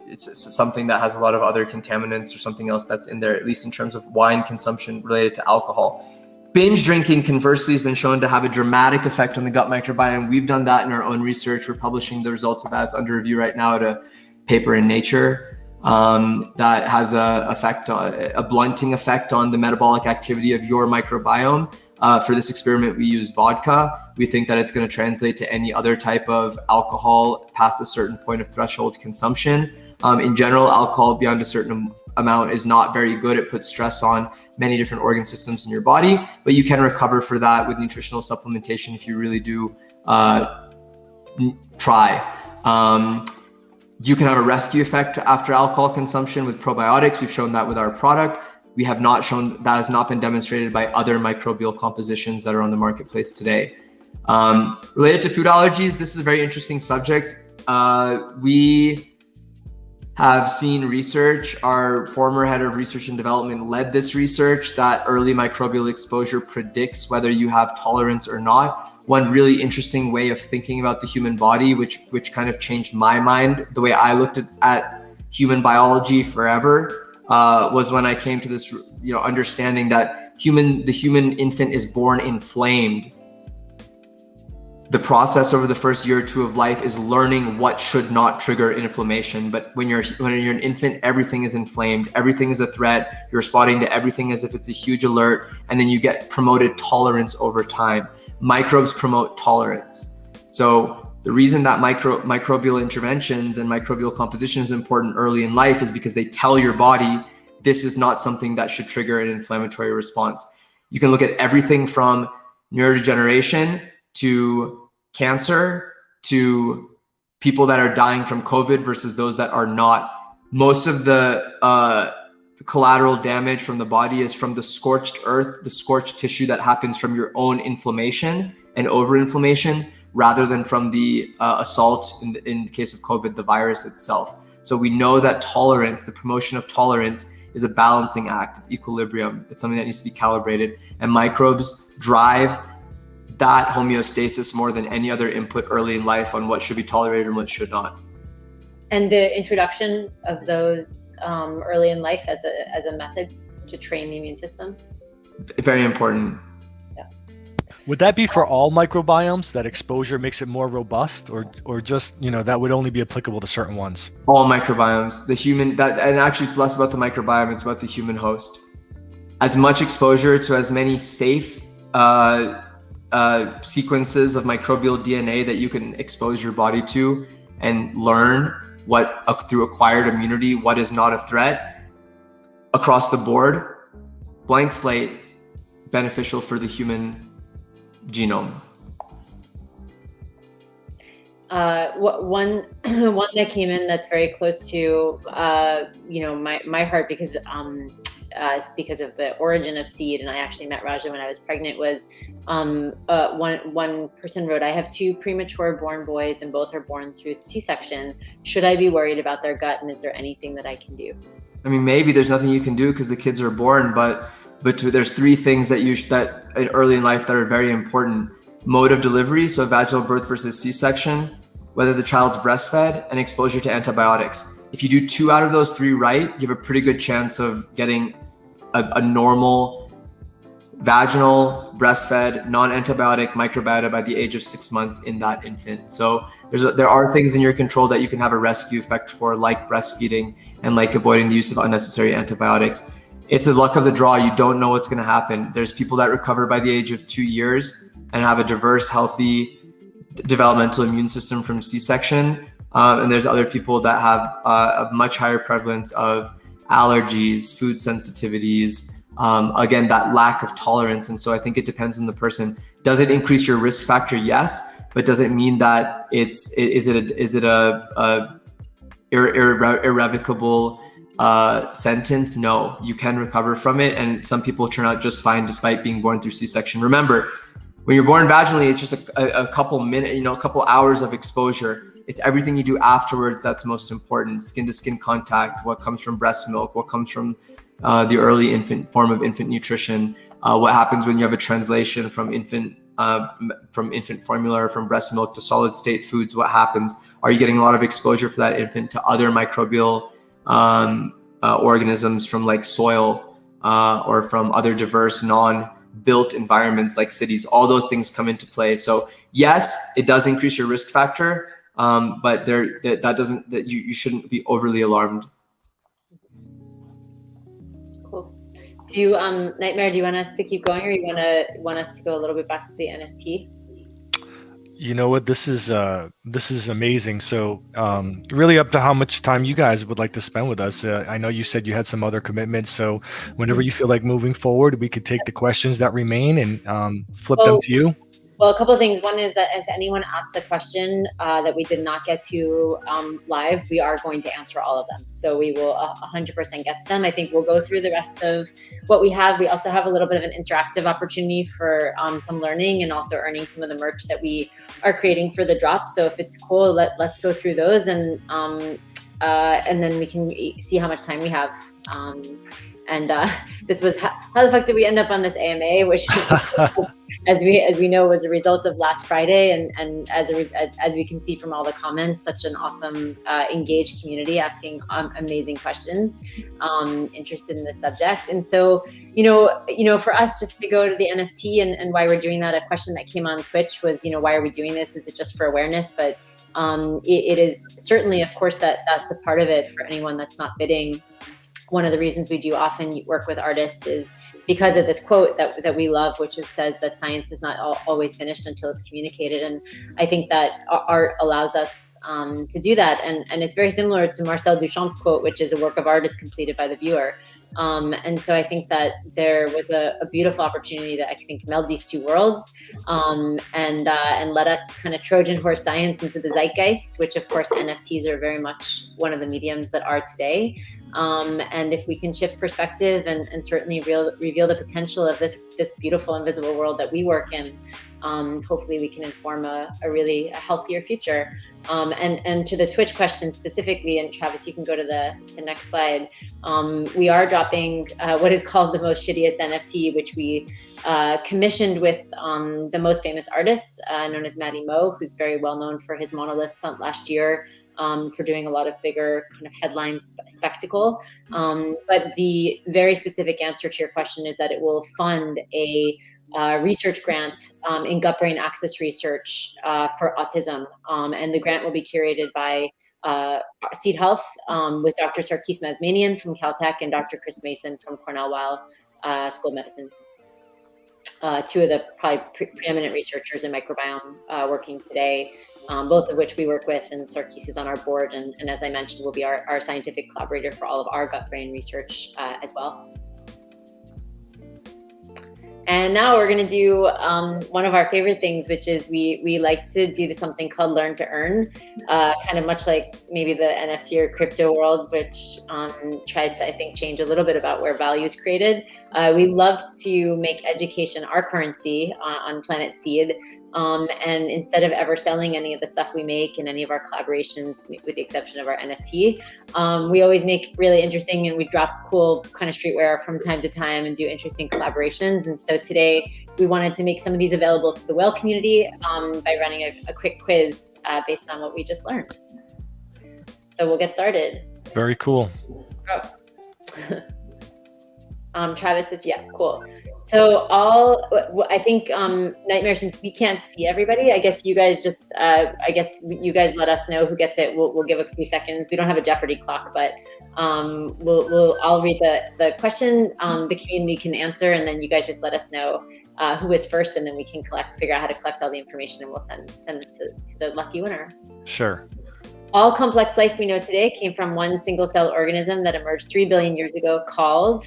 Speaker 3: it's something that has a lot of other contaminants or something else that's in there, at least in terms of wine consumption related to alcohol. Binge drinking, conversely, has been shown to have a dramatic effect on the gut microbiome. We've done that in our own research. We're publishing the results of that. It's under review right now at a paper in Nature. That has a blunting effect on the metabolic activity of your microbiome. For this experiment, we used vodka. We think that it's going to translate to any other type of alcohol past a certain point of threshold consumption. In general, alcohol beyond a certain amount is not very good. It puts stress on many different organ systems in your body, but you can recover for that with nutritional supplementation if you really do try. You can have a rescue effect after alcohol consumption with probiotics. We've shown that with our product. We have not shown that, has not been demonstrated by other microbial compositions that are on the marketplace today. Related to food allergies, this is a very interesting subject. We have seen research. Our former head of research and development led this research that early microbial exposure predicts whether you have tolerance or not. One really interesting way of thinking about the human body, which kind of changed my mind, the way I looked at human biology forever, was when I came to this, understanding that the human infant is born inflamed. The process over the first year or 2 of life is learning what should not trigger inflammation. But when you're an infant, everything is inflamed. Everything is a threat. You're responding to everything as if it's a huge alert. And then you get promoted tolerance over time. Microbes promote tolerance. So the reason that microbial interventions and microbial composition is important early in life is because they tell your body this is not something that should trigger an inflammatory response. You can look at everything from neurodegeneration to cancer to people that are dying from COVID versus those that are not. Most of the collateral damage from the body is from the scorched earth, the scorched tissue that happens from your own inflammation and overinflammation, rather than from the assault, in the case of COVID, the virus itself. So we know that tolerance, the promotion of tolerance, is a balancing act. It's equilibrium. It's something that needs to be calibrated. And microbes drive that homeostasis more than any other input early in life on what should be tolerated and what should not.
Speaker 2: And the introduction of those early in life as a method to train the immune system?
Speaker 3: Very important.
Speaker 2: Yeah.
Speaker 1: Would that be for all microbiomes, that exposure makes it more robust, or just, that would only be applicable to certain ones?
Speaker 3: All microbiomes, and actually it's less about the microbiome, it's about the human host. As much exposure to as many safe sequences of microbial DNA that you can expose your body to and learn through acquired immunity, what is not a threat across the board, blank slate, beneficial for the human genome.
Speaker 2: One one that came in that's very close to my heart because of the origin of seed, and I actually met Raja when I was pregnant, was one person wrote, I have 2 premature born boys and both are born through C-section. Should I be worried about their gut, and is there anything that I can do?
Speaker 3: I mean, maybe there's nothing you can do because the kids are born, but there's 3 things that early in life that are very important. Mode of delivery, so vaginal birth versus C-section, whether the child's breastfed, and exposure to antibiotics. If you do 2 out of those 3 right, you have a pretty good chance of getting a normal vaginal, breastfed, non-antibiotic microbiota by the age of 6 months in that infant. So there are things in your control that you can have a rescue effect for, like breastfeeding and like avoiding the use of unnecessary antibiotics. It's a luck of the draw. You don't know what's going to happen. There's people that recover by the age of 2 years and have a diverse, healthy developmental immune system from C-section. And there's other people that have a much higher prevalence of allergies, food sensitivities, again, that lack of tolerance. And so I think it depends on the person. Does it increase your risk factor? Yes. But does it mean that is it a irrevocable sentence? No, you can recover from it. And some people turn out just fine despite being born through C-section. Remember, when you're born vaginally, it's just a couple minutes, a couple hours of exposure. It's everything you do afterwards that's most important. Skin to skin contact, what comes from breast milk, what comes from the early infant form of infant nutrition, what happens when you have a translation from infant formula or from breast milk to solid state foods. What happens? Are you getting a lot of exposure for that infant to other microbial organisms from like soil or from other diverse non-built environments like cities? All those things come into play. So yes, it does increase your risk factor, but you shouldn't be overly alarmed.
Speaker 2: Cool. Do you, Nytmare, do you want us to keep going, or you want us to go a little bit back to the NFT?
Speaker 1: You know what? This is amazing. So really up to how much time you guys would like to spend with us. I know you said you had some other commitments. So whenever you feel like moving forward, we could take the questions that remain and flip them to you.
Speaker 2: Well, a couple of things. One is that if anyone asks a question that we did not get to live, we are going to answer all of them. So we will 100% get to them. I think we'll go through the rest of what we have. We also have a little bit of an interactive opportunity for some learning and also earning some of the merch that we are creating for the drop. So if it's cool, let's go through those and then we can see how much time we have. This was how the fuck did we end up on this AMA, which as we know was a result of last Friday, and as we can see from all the comments, such an awesome engaged community asking amazing questions, interested in the subject. And so for us, just to go to the NFT and why we're doing that, a question that came on Twitch was, why are we doing this? Is it just for awareness? But it is certainly, of course, that's a part of it for anyone that's not bidding. One of the reasons we do often work with artists is because of this quote that we love, which says that science is not always finished until it's communicated. And I think that art allows us to do that. And it's very similar to Marcel Duchamp's quote, which is a work of art is completed by the viewer. And so I think that there was a beautiful opportunity to, I think, meld these two worlds and let us kind of Trojan horse science into the zeitgeist, which of course NFTs are very much one of the mediums that are today. And if we can shift perspective and certainly reveal the potential of this beautiful invisible world that we work in, hopefully we can inform a really healthier future. And to the Twitch question specifically, and Travis, you can go to the next slide. We are dropping what is called the most shittiest NFT, which we commissioned with the most famous artist known as Matty Moe, who's very well known for his monolith stunt last year. For doing a lot of bigger kind of headline spectacle. But the very specific answer to your question is that it will fund a research grant in gut-brain axis research for autism. And the grant will be curated by Seed Health with Dr. Sarkis Mazmanian from Caltech and Dr. Chris Mason from Cornell Weill School of Medicine. Two of the probably preeminent researchers in microbiome working today, both of which we work with, and Sarkis is on our board, and as I mentioned, will be our scientific collaborator for all of our gut-brain research as well. And now we're going to do one of our favorite things, which is we like to do something called Learn to Earn, kind of much like maybe the NFT or crypto world, which tries to, I think, change a little bit about where value is created. We love to make education our currency on Planet Seed. And instead of ever selling any of the stuff we make in any of our collaborations, with the exception of our NFT, we always make really interesting, and we drop cool kind of streetwear from time to time and do interesting collaborations. And so today we wanted to make some of these available to the whale community by running a quick quiz based on what we just learned. So we'll get started.
Speaker 1: Very cool.
Speaker 2: Travis, cool. So I think Nytmare, since we can't see everybody, I guess you guys let us know who gets it. We'll give a few seconds. We don't have a Jeopardy clock, but I'll read the question. The community can answer, and then you guys just let us know who is first, and then we can figure out how to collect all the information, and we'll send it to the lucky winner.
Speaker 1: Sure.
Speaker 2: All complex life we know today came from one single cell organism that emerged 3 billion years ago called.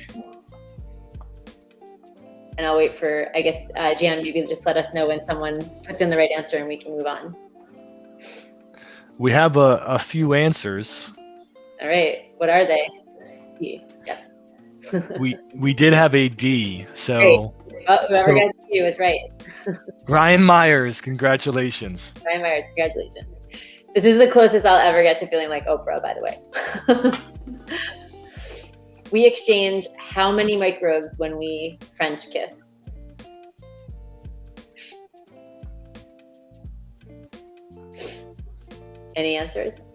Speaker 2: And I'll wait for, I guess, Jan, maybe just let us know when someone puts in the right answer and we can move on.
Speaker 1: We have a few answers.
Speaker 2: All right. What are they? Yes.
Speaker 1: we did have a D. So
Speaker 2: whoever got D was right.
Speaker 1: Ryan Myers, congratulations.
Speaker 2: Ryan Myers, congratulations. This is the closest I'll ever get to feeling like Oprah, by the way. We exchange how many microbes when we French kiss? Any answers?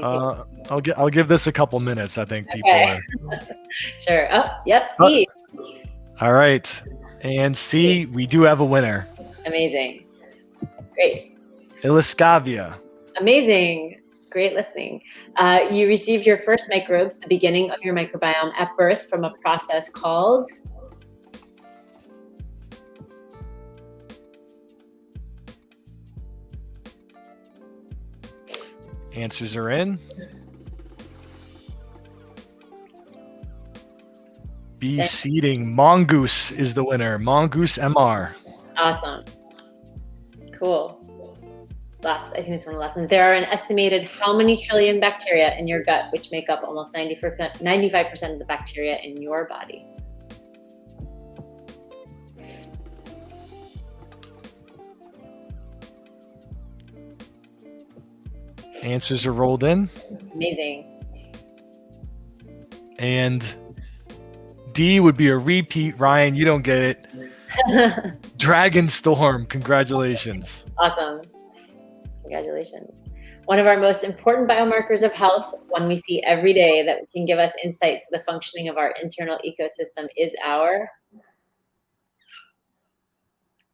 Speaker 1: I'll give this a couple minutes. I think people
Speaker 2: are. Sure. Oh, yep. C.
Speaker 1: All right. And C, we do have a winner.
Speaker 2: Amazing. Great.
Speaker 1: Iliscavia.
Speaker 2: Amazing. Great listening. You received your first microbes, the beginning of your microbiome, at birth from a process called?
Speaker 1: Answers are in. B, seeding. Mongoose is the winner. Mongoose MR.
Speaker 2: Awesome. Cool. I think it's one of the last ones. There are an estimated how many trillion bacteria in your gut, which make up almost 95% of the bacteria in your body?
Speaker 1: Answers are rolled in.
Speaker 2: Amazing.
Speaker 1: And D would be a repeat. Ryan, you don't get it. Dragon Storm, congratulations.
Speaker 2: Awesome. Congratulations. One of our most important biomarkers of health, one we see every day that can give us insight to the functioning of our internal ecosystem, is our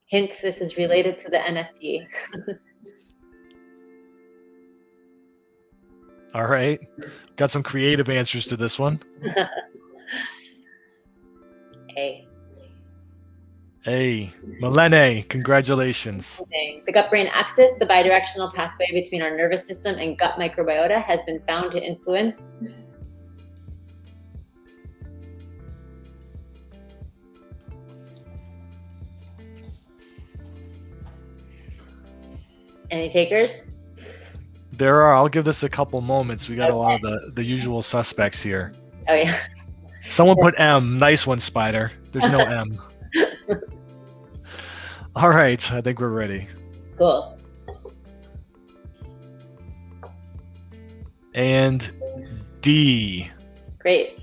Speaker 2: hint. This is related to the NFT.
Speaker 1: All right. Got some creative answers to this one.
Speaker 2: A.
Speaker 1: Hey, Milene, congratulations.
Speaker 2: Okay. The gut-brain axis, the bidirectional pathway between our nervous system and gut microbiota, has been found to influence any takers?
Speaker 1: There are. I'll give this a couple moments. We got a lot of the usual suspects here.
Speaker 2: Oh, yeah.
Speaker 1: Someone put M. Nice one, Spider. There's no M. All right, I think we're ready.
Speaker 2: Cool.
Speaker 1: And D.
Speaker 2: Great.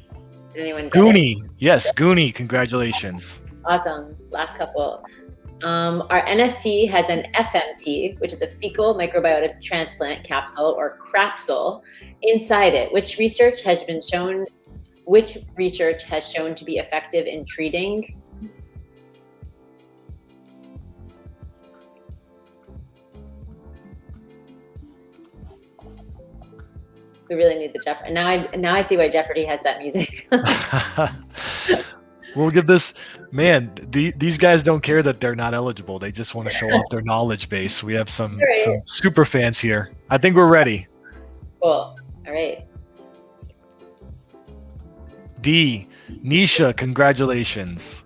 Speaker 2: Did anyone get
Speaker 1: Goonie.
Speaker 2: it?
Speaker 1: Yes, Goonie. Congratulations.
Speaker 2: Awesome. Last couple. Our NFT has an FMT, which is a fecal microbiota transplant capsule, or crapsule, inside it. Which research has shown to be effective in treating? We really need the Jeopardy. Now I see why Jeopardy has that music.
Speaker 1: We'll give this, man, these guys don't care that they're not eligible. They just want to show off their knowledge base. We have some super fans here. I think we're ready.
Speaker 2: Cool. All right.
Speaker 1: D. Nisha, congratulations.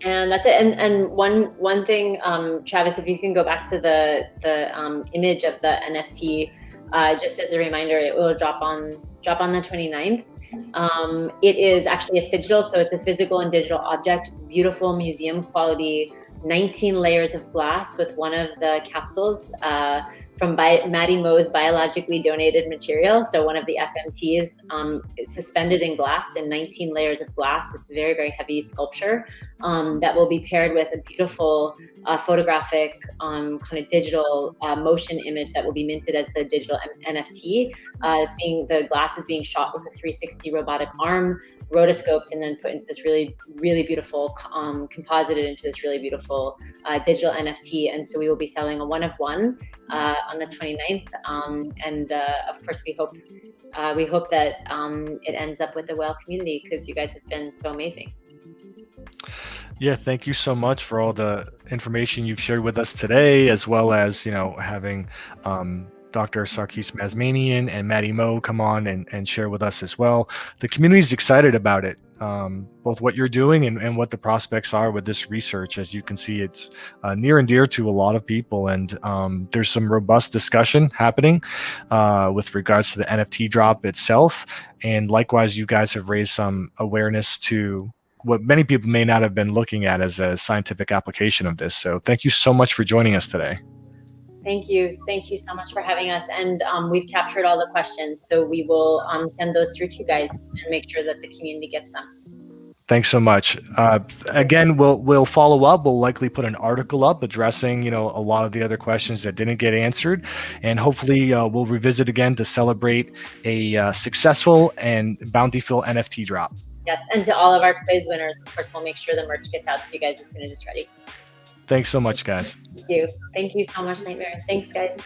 Speaker 2: And that's it. And one thing, Travis, if you can go back to the image of the NFT, just as a reminder, it will drop on the 29th. It is actually a phygital, so it's a physical and digital object. It's beautiful museum quality, 19 layers of glass with one of the capsules from Maddie Moe's biologically donated material. So one of the FMTs is suspended in glass in 19 layers of glass. It's very, very heavy sculpture that will be paired with a beautiful photographic kind of digital motion image that will be minted as the digital NFT. The glass is being shot with a 360 robotic arm, rotoscoped, and then put into this really, really beautiful, composited into this really beautiful digital NFT. And so we will be selling a one of one on the 29th. And of course, we hope that it ends up with the whale community, because you guys have been so amazing.
Speaker 1: Yeah, thank you so much for all the information you've shared with us today, as well as, having Dr. Sarkis Mazmanian and Maddie Moe come on and share with us as well. The community is excited about it, both what you're doing and what the prospects are with this research. As you can see, it's near and dear to a lot of people, and there's some robust discussion happening with regards to the NFT drop itself. And likewise, you guys have raised some awareness to what many people may not have been looking at as a scientific application of this. So thank you so much for joining us today.
Speaker 2: Thank you so much for having us. And we've captured all the questions, so we will send those through to you guys and make sure that the community gets them.
Speaker 1: Thanks so much. Again, we'll follow up. We'll likely put an article up addressing, a lot of the other questions that didn't get answered, and hopefully we'll revisit again to celebrate a successful and bountiful NFT drop.
Speaker 2: Yes, and to all of our quiz winners, of course, we'll make sure the merch gets out to you guys as soon as it's ready.
Speaker 1: Thanks so much, guys.
Speaker 2: Thank you. Thank you so much, Nytmare. Thanks, guys.